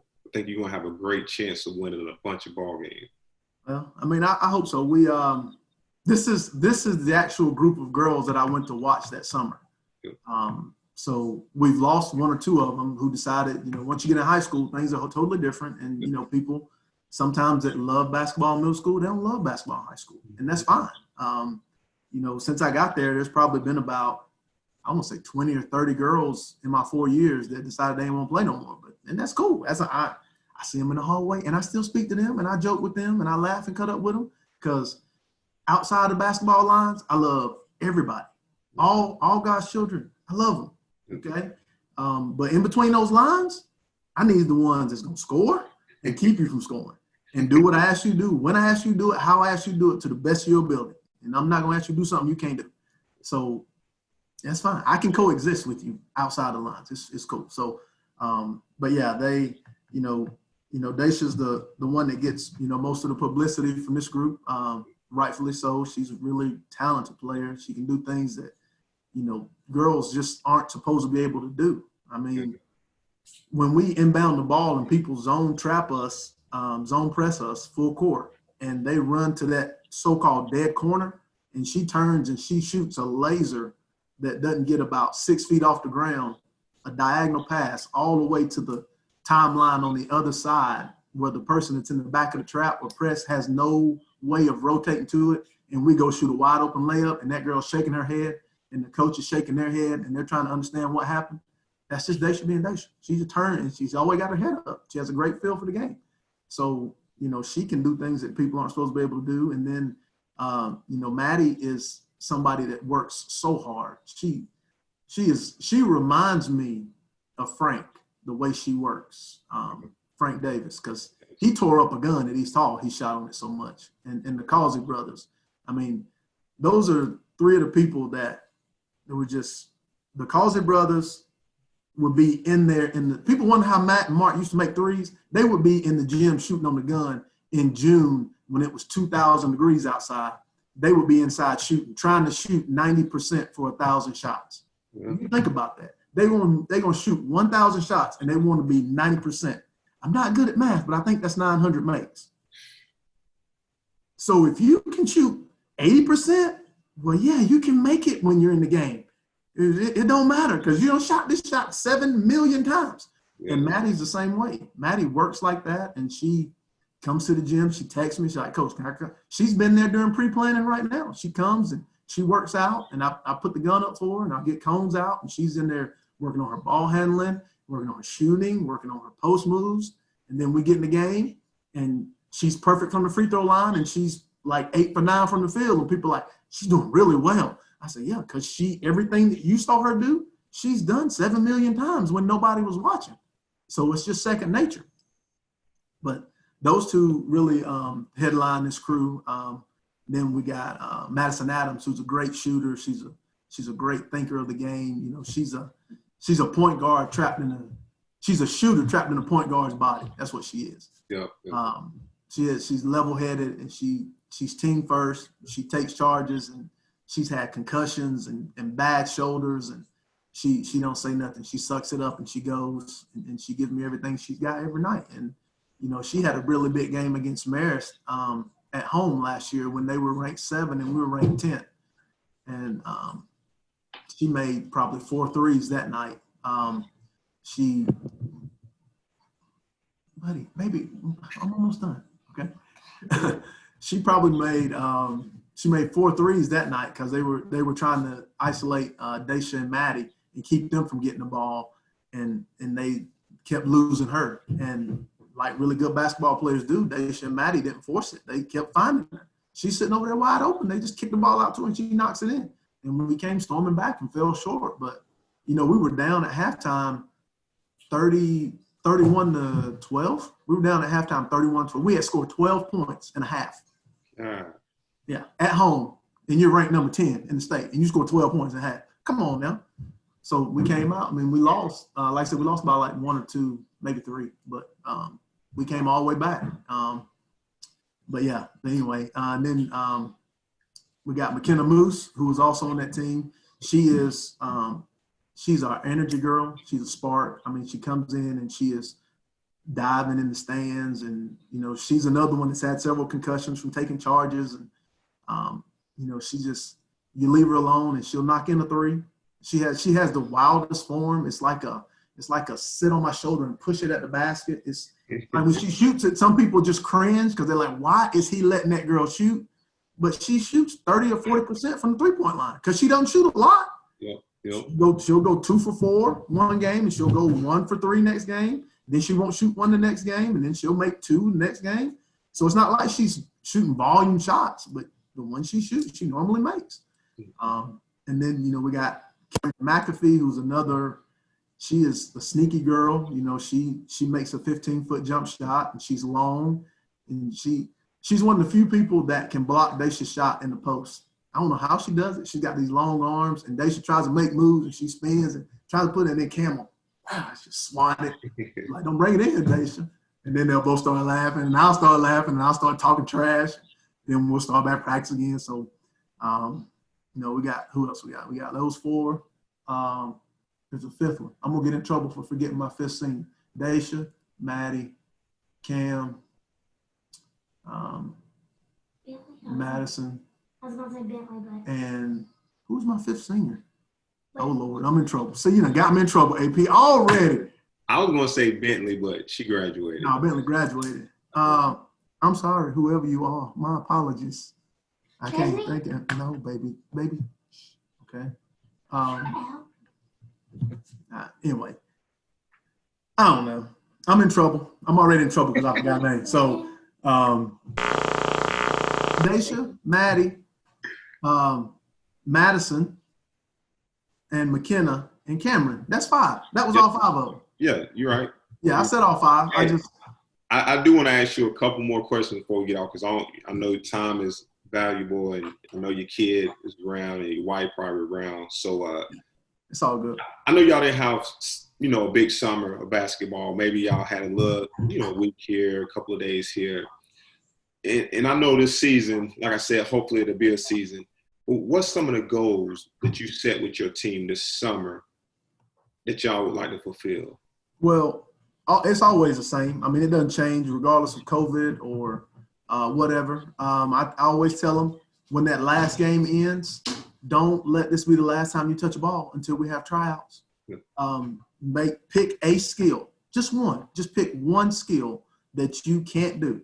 Speaker 3: have a great chance of winning a bunch of ball games.
Speaker 4: Well, I mean, I hope so. We this is the actual group of girls that I went to watch that summer. So we've lost 1 or 2 of them who decided, you know, once you get in high school, things are totally different. And, you know, people sometimes that love basketball in middle school, they don't love basketball in high school. And that's fine. You know, since I got there, there's probably been about, I want to say 20 or 30 girls in my 4 years that decided they didn't want to play no more. And that's cool. I see them in the hallway, and I still speak to them, and I joke with them, and I laugh and cut up with them, because outside the basketball lines, I love everybody, all God's children. I love them. Okay. But in between those lines, I need the ones that's going to score and keep you from scoring and do what I ask you to do, when I ask you to do it, how I ask you to do it, to the best of your ability. And I'm not going to ask you to do something you can't do. So that's fine. I can coexist with you outside the lines. It's cool. So, but yeah, Daisha's the one that gets, you know, most of the publicity from this group. Rightfully so. She's a really talented player. She can do things that, you know, girls just aren't supposed to be able to do. I mean, when we inbound the ball and people zone trap us, zone press us full court, and they run to that so-called dead corner, and she turns and she shoots a laser that doesn't get about 6 feet off the ground, a diagonal pass all the way to the timeline on the other side, where the person that's in the back of the trap or press has no way of rotating to it, and we go shoot a wide open layup, and that girl's shaking her head, and the coach is shaking their head, and they're trying to understand what happened. That's just Daisha being Daisha. She's a turn, and she's always got her head up. She has a great feel for the game. So, she can do things that people aren't supposed to be able to do. And then, Maddie is somebody that works so hard. She reminds me of Frank, the way she works, Frank Davis, because he tore up a gun at East Hall. He shot on it so much. And the Causey brothers. I mean, those are three of the people that were just – the Causey brothers would be in there. People wonder how Matt and Mark used to make threes. They would be in the gym shooting on the gun in June when it was 2,000 degrees outside. They would be inside shooting, trying to shoot 90% for 1,000 shots. Yeah. You think about that. They're gonna shoot 1,000 shots and they want to be 90%. I'm not good at math, but I think that's 900 makes. So if you can shoot 80%, well, yeah, you can make it when you're in the game. It don't matter because you shot this shot 7 million times. Yeah. And Maddie's the same way. Maddie works like that, and she comes to the gym. She texts me. She's like, Coach, can I come? She's been there during pre-planning right now. She comes and she works out, and I put the gun up for her, and I get cones out, and she's in there working on her ball handling, working on her shooting, working on her post moves. And then we get in the game, and she's perfect from the free throw line, and she's like 8 for 9 from the field. And people are like, she's doing really well. I said, yeah, because everything that you saw her do, she's done 7 million times when nobody was watching. So it's just second nature. But those two really headline this crew. Then we got Madison Adams, who's a great shooter. She's a great thinker of the game. She's a point guard she's a shooter trapped in a point guard's body. That's what she is. Yeah. She's level-headed, and she's team first. She takes charges, and she's had concussions and bad shoulders, and she don't say nothing. She sucks it up and she goes, and she gives me everything she's got every night. And she had a really big game against Marist at home last year when they were ranked 7 and we were ranked 10. And she made probably 4 threes that night. Maybe I'm almost done. Okay. She probably made 4 threes that night because they were trying to isolate Daisha and Maddie and keep them from getting the ball, and they kept losing her. And like really good basketball players do, Daisha and Maddie didn't force it. They kept finding her. She's sitting over there wide open. They just kicked the ball out to her and she knocks it in. And we came storming back and fell short. But, we were down at halftime 31 to 12. We were down at halftime 31-12. We had scored 12 points in a half. Yeah, at home. And you're ranked number 10 in the state. And you scored 12 points in a half. Come on now. So we came out. We lost. Like I said, we lost by like 1 or 2, maybe 3. But we came all the way back. But anyway. And then we got McKenna Moose, who was also on that team. She's our energy girl. She's a spark. She comes in and she is diving in the stands, and she's another one that's had several concussions from taking charges, and you leave her alone and she'll knock in a 3. She has the wildest form. It's like a sit on my shoulder and push it at the basket. It's like when she shoots it, some people just cringe because they're like, why is he letting that girl shoot? But she shoots 30 or 40% from the 3-point line because she doesn't shoot a lot. Yeah. Yep. She'll go 2 for 4 one game, and she'll go 1 for 3 next game. Then she won't shoot 1 the next game, and then she'll make 2 the next game. So it's not like she's shooting volume shots, but the one she shoots, she normally makes. And then, we got Karen McAfee, who's another – she is a sneaky girl. She makes a 15-foot jump shot, and she's long. And she's one of the few people that can block Daisha's shot in the post. I don't know how she does it. She's got these long arms, and Daisha tries to make moves, and she spins and tries to put it in camel. She just swat it. Like, don't bring it in, Daisha. And then they'll both start laughing, and I'll start laughing, and I'll start talking trash. Then we'll start back practice again. So, we got – who else we got? We got those 4. There's a 5th one. I'm going to get in trouble for forgetting my 5th senior. Daisha, Maddie, Cam, Madison.
Speaker 6: I was going to say Bentley, but.
Speaker 4: And who's my 5th senior? Oh, Lord, I'm in trouble. See, got me in trouble, AP, already.
Speaker 3: I was going to say Bentley, but she graduated.
Speaker 4: No, Bentley graduated. I'm sorry, whoever you are. My apologies. I can't think of – no, baby. Okay. Anyway, I don't know. I'm in trouble. I'm already in trouble because I forgot her name. So, Daisha, Maddie, Madison, and McKenna and Cameron. That's 5. That was all 5 of them.
Speaker 3: Yeah, you're right.
Speaker 4: Yeah, I said all 5.
Speaker 3: Hey, I do want to ask you a couple more questions before we get off, because I know time is valuable, and I know your kid is around and your wife probably around. So
Speaker 4: it's all good.
Speaker 3: I know y'all didn't have, a big summer of basketball. Maybe y'all had a little, week here, a couple of days here. And I know this season, like I said, hopefully it'll be a season. What's some of the goals that you set with your team this summer that y'all would like to fulfill?
Speaker 4: Well, it's always the same. I mean, it doesn't change regardless of COVID or whatever. I always tell them when that last game ends, don't let this be the last time you touch a ball until we have tryouts. Pick a skill, just one. Just pick one skill that you can't do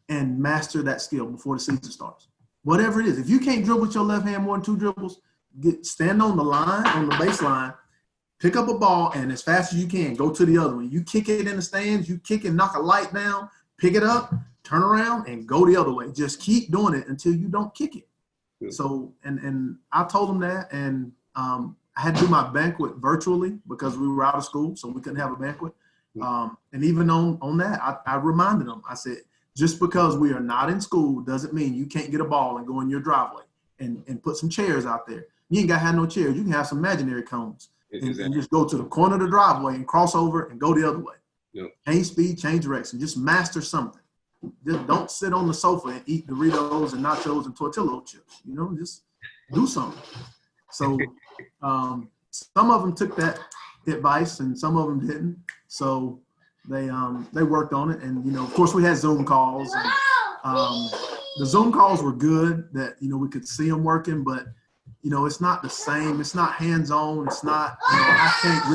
Speaker 4: and master that skill before the season starts. Whatever it is. If you can't dribble with your left hand more than 2 dribbles, stand on the line, on the baseline, pick up a ball, and as fast as you can, go to the other one. You kick it in the stands, you kick and knock a light down, pick it up, turn around, and go the other way. Just keep doing it until you don't kick it. So, and I told them that, and I had to do my banquet virtually because we were out of school, so we couldn't have a banquet. And even on that, I reminded them, I said, just because we are not in school doesn't mean you can't get a ball and go in your driveway and put some chairs out there. You ain't got to have no chairs. You can have some imaginary cones and just go to the corner of the driveway and cross over and go the other way.
Speaker 3: Yep.
Speaker 4: Change speed, change direction. Just master something. Just don't sit on the sofa and eat Doritos and nachos and tortilla chips. Just do something. So some of them took that advice and some of them didn't. So they worked on it, and of course we had Zoom calls. And, the Zoom calls were good that we could see them working, but it's not the same. It's not hands-on. It's not. I can't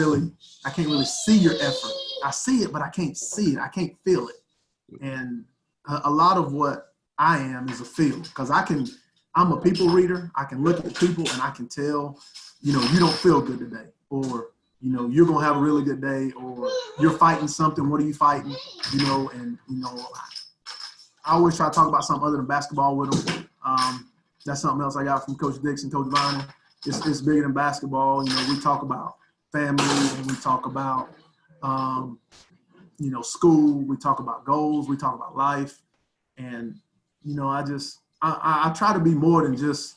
Speaker 4: really see your effort. I see it, but I can't see it. I can't feel it. And a lot of what I am is a feel, because I'm a people reader. I can look at people and I can tell, you don't feel good today, or you're going to have a really good day, or you're fighting something. What are you fighting? I always try to talk about something other than basketball with them. That's something else I got from Coach Dixon, Coach Bonner. It's bigger than basketball. We talk about family, and we talk about, school. We talk about goals. We talk about life. And, I try to be more than just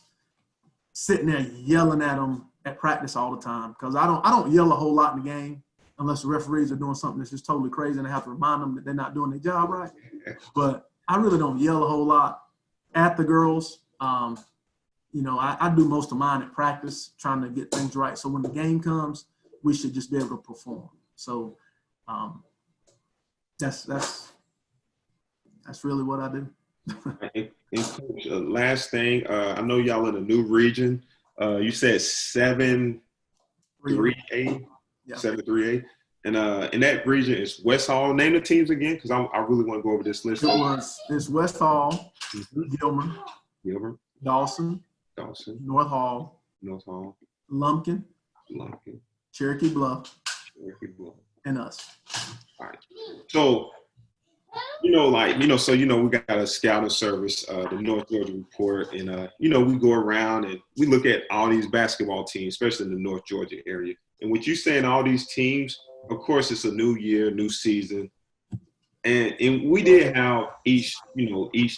Speaker 4: sitting there yelling at them at practice all the time, because I don't yell a whole lot in the game unless the referees are doing something that's just totally crazy and I have to remind them that they're not doing their job right. But I really don't yell a whole lot at the girls. I do most of mine at practice, trying to get things right. So when the game comes, we should just be able to perform. So that's really what I do.
Speaker 3: And Coach, last thing, I know y'all in a new region. You said 7-3-8,
Speaker 4: Yeah.
Speaker 3: 7-3-8, and in that region is West Hall. Name the teams again, because I really want to go over this list.
Speaker 4: It's West Hall,
Speaker 3: Gilmer,
Speaker 4: Dawson, North Hall, Lumpkin, Cherokee Bluff, and us.
Speaker 3: All right. So, we got a scouting service, the North Georgia Report, and, we go around and we look at all these basketball teams, especially in the North Georgia area. And what you saying, all these teams, of course, it's a new year, new season. And we did have each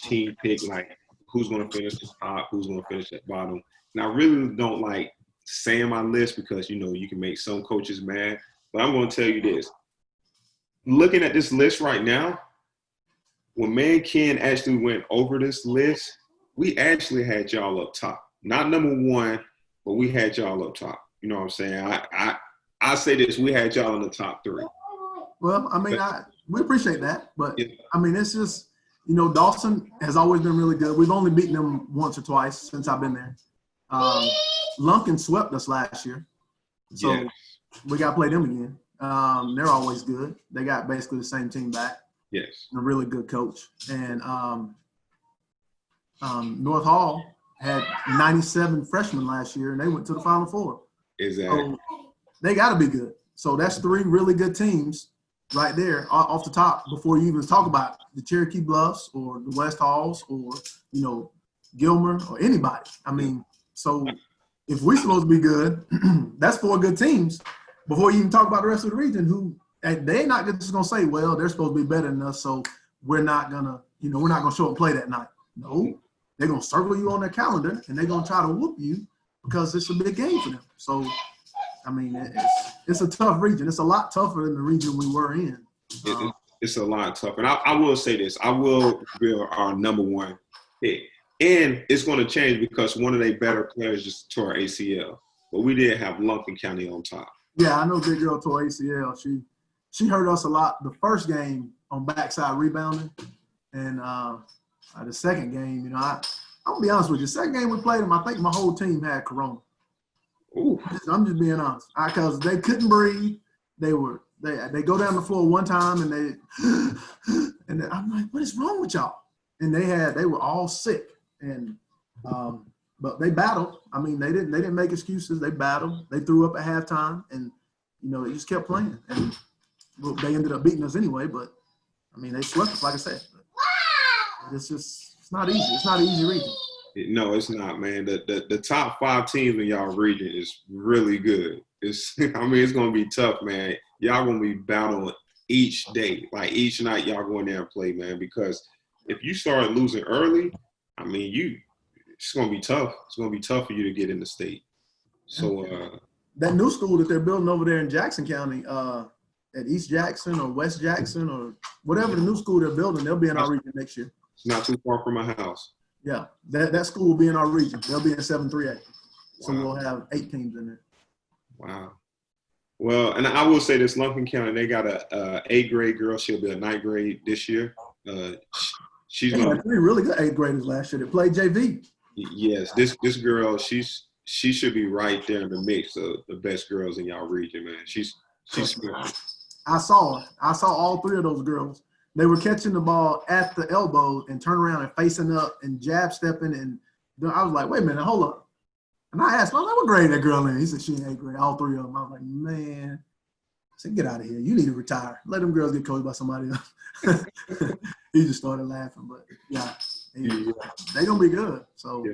Speaker 3: team pick, like, who's going to finish the top, who's going to finish at bottom. And I really don't like saying my list because, you can make some coaches mad. But I'm going to tell you this. Looking at this list right now, when me and Ken actually went over this list, we actually had y'all up top. Not number 1, but we had y'all up top. You know what I'm saying? I say this, we had y'all in the top 3.
Speaker 4: Well, I mean, we appreciate that. But, I mean, it's just, Dawson has always been really good. We've only beaten them once or twice since I've been there. Lumpkin swept us last year. So we got to play them again. They're always good. They got basically the same team back.
Speaker 3: Yes.
Speaker 4: And a really good coach. And North Hall had 97 freshmen last year, and they went to the Final Four.
Speaker 3: Exactly.
Speaker 4: So they got to be good. So that's 3 really good teams right there off the top before you even talk about the Cherokee Bluffs or the West Halls or, Gilmer or anybody. I mean, so if we're supposed to be good, that's 4 good teams before you even talk about the rest of the region who they're not just going to say, well, they're supposed to be better than us, so we're not going to, we're not going to show up and play that night. No, they're going to circle you on their calendar and they're going to try to whoop you because it's a big game for them. So, I mean, it's a tough region. It's a lot tougher than the region we were in.
Speaker 3: It's a lot tougher. And I will say this. I will reveal our number 1 pick. And it's going to change because one of their better players just tore ACL. But we did have Lumpkin County on top. Yeah,
Speaker 4: I know Big Girl tore ACL. She hurt us a lot the first game on backside rebounding. And the second game, I'm going to be honest with you. The second game we played them, I think my whole team had corona.
Speaker 3: Ooh.
Speaker 4: I'm just being honest. Because they couldn't breathe. They go down the floor one time and I'm like, what is wrong with y'all? And they were all sick. And but they battled. I mean, they didn't make excuses. They battled. They threw up at halftime, and they just kept playing. And they ended up beating us anyway. But I mean, they swept us, like I said. But it's not easy. It's not an easy region.
Speaker 3: No, it's not, man. The top 5 teams in y'all region is really good. It's it's gonna be tough, man. Y'all gonna be battling each day, like each night. Y'all go in there and play, man. Because if you start losing early, I mean, it's going to be tough. It's going to be tough for you to get in the state. So
Speaker 4: that new school that they're building over there in Jackson County, at East Jackson or West Jackson or whatever the new school they're building, they'll be in our region next year.
Speaker 3: It's not too far from my house.
Speaker 4: Yeah, that school will be in our region. They'll be in 7-3A. So
Speaker 3: Wow.
Speaker 4: we'll have 8 teams in there.
Speaker 3: Wow. Well, and I will say this, Lumpkin County, they got a 8th grade girl. She'll be a 9th grade this year. She's
Speaker 4: they had 3 really good 8th graders last year that played JV.
Speaker 3: Yes, this girl, she should be right there in the mix of the best girls in y'all region, man. She's
Speaker 4: I saw her. I saw all 3 of those girls. They were catching the ball at the elbow and turn around and facing up and jab stepping, and I was like, wait a minute, hold up. And I asked him, what grade that girl in? He said she in 8th grade, all 3 of them. I was like, man. I said, get out of here. You need to retire. Let them girls get coached by somebody else. He just started laughing, but yeah, they gonna be good. So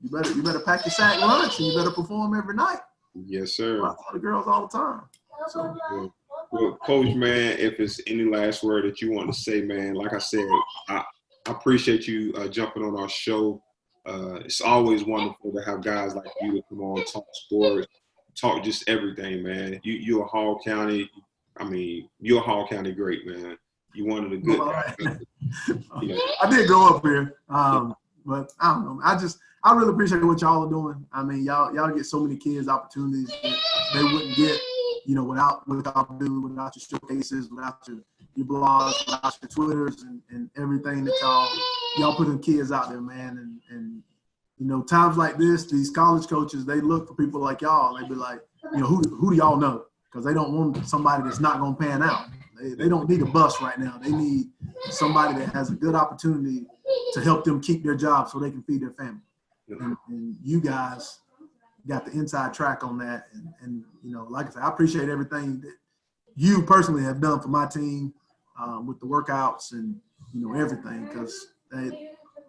Speaker 4: you better pack your sack lunch and you better perform every night.
Speaker 3: Yes, sir.
Speaker 4: I tell the girls all the time. So,
Speaker 3: well, Coach, man, if it's any last word that you want to say, man, like I said, I appreciate you jumping on our show. It's always wonderful to have guys like you to come on, talk sports, talk just everything, man. You're a Hall County. I mean, you're a Hall County great, man. You're one of the good guys.
Speaker 4: I did grow up here, but I don't know. I really appreciate what y'all are doing. I mean, y'all get so many kids opportunities that they wouldn't get, without your showcases, without your blogs, without your Twitters and everything that y'all putting kids out there, man. And times like this, these college coaches, they look for people like y'all. They be like, who do y'all know? Because they don't want somebody that's not going to pan out. They don't need a bus right now. They need somebody that has a good opportunity to help them keep their job so they can feed their family. And you guys got the inside track on that. And like I said, I appreciate everything that you personally have done for my team with the workouts and, everything, because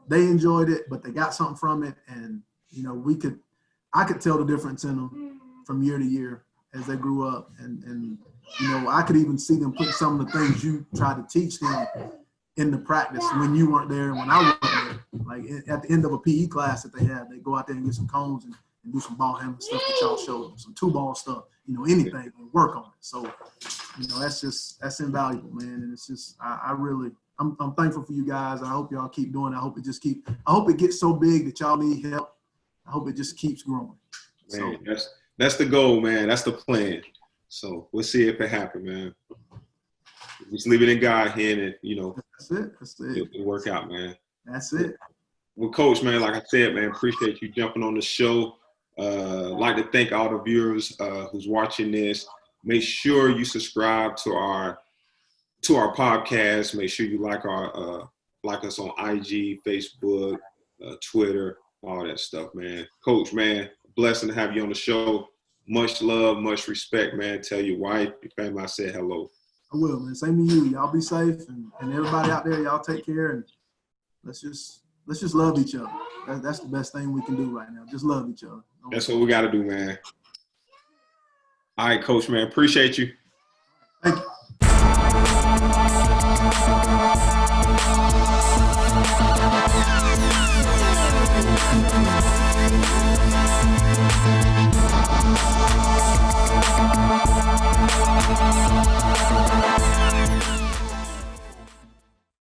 Speaker 4: they enjoyed it, but they got something from it. And, I could tell the difference in them from year to year as they grew up. And I could even see them put some of the things you tried to teach them in the practice when you weren't there and when I wasn't there. Like at the end of a PE class that they had, they go out there and get some cones and do some ball handling stuff that y'all showed them, some 2-ball stuff, anything, and work on it. So, that's invaluable, man. And it's just, I'm thankful for you guys. I hope y'all keep doing it. I hope it gets so big that y'all need help. I hope it just keeps growing.
Speaker 3: Man, that's the goal, man. That's the plan. So we'll see if it happens, man. Just leave it in God's hand, and
Speaker 4: That's it.
Speaker 3: It'll work out, man.
Speaker 4: That's it.
Speaker 3: Well, Coach, man, like I said, man, appreciate you jumping on the show. Like to thank all the viewers who's watching this. Make sure you subscribe to our podcast. Make sure you like us on IG, Facebook, Twitter, all that stuff, man. Coach, man, blessing to have you on the show. Much love, much respect, man. Tell your wife, your family I said hello.
Speaker 4: I will, man. Same to you. Y'all be safe, and everybody out there, y'all take care, and let's just love each other. That's the best thing we can do right now. Just love each other.
Speaker 3: That's what we got to do, man. All right, Coach, man. Appreciate you.
Speaker 4: Thank you.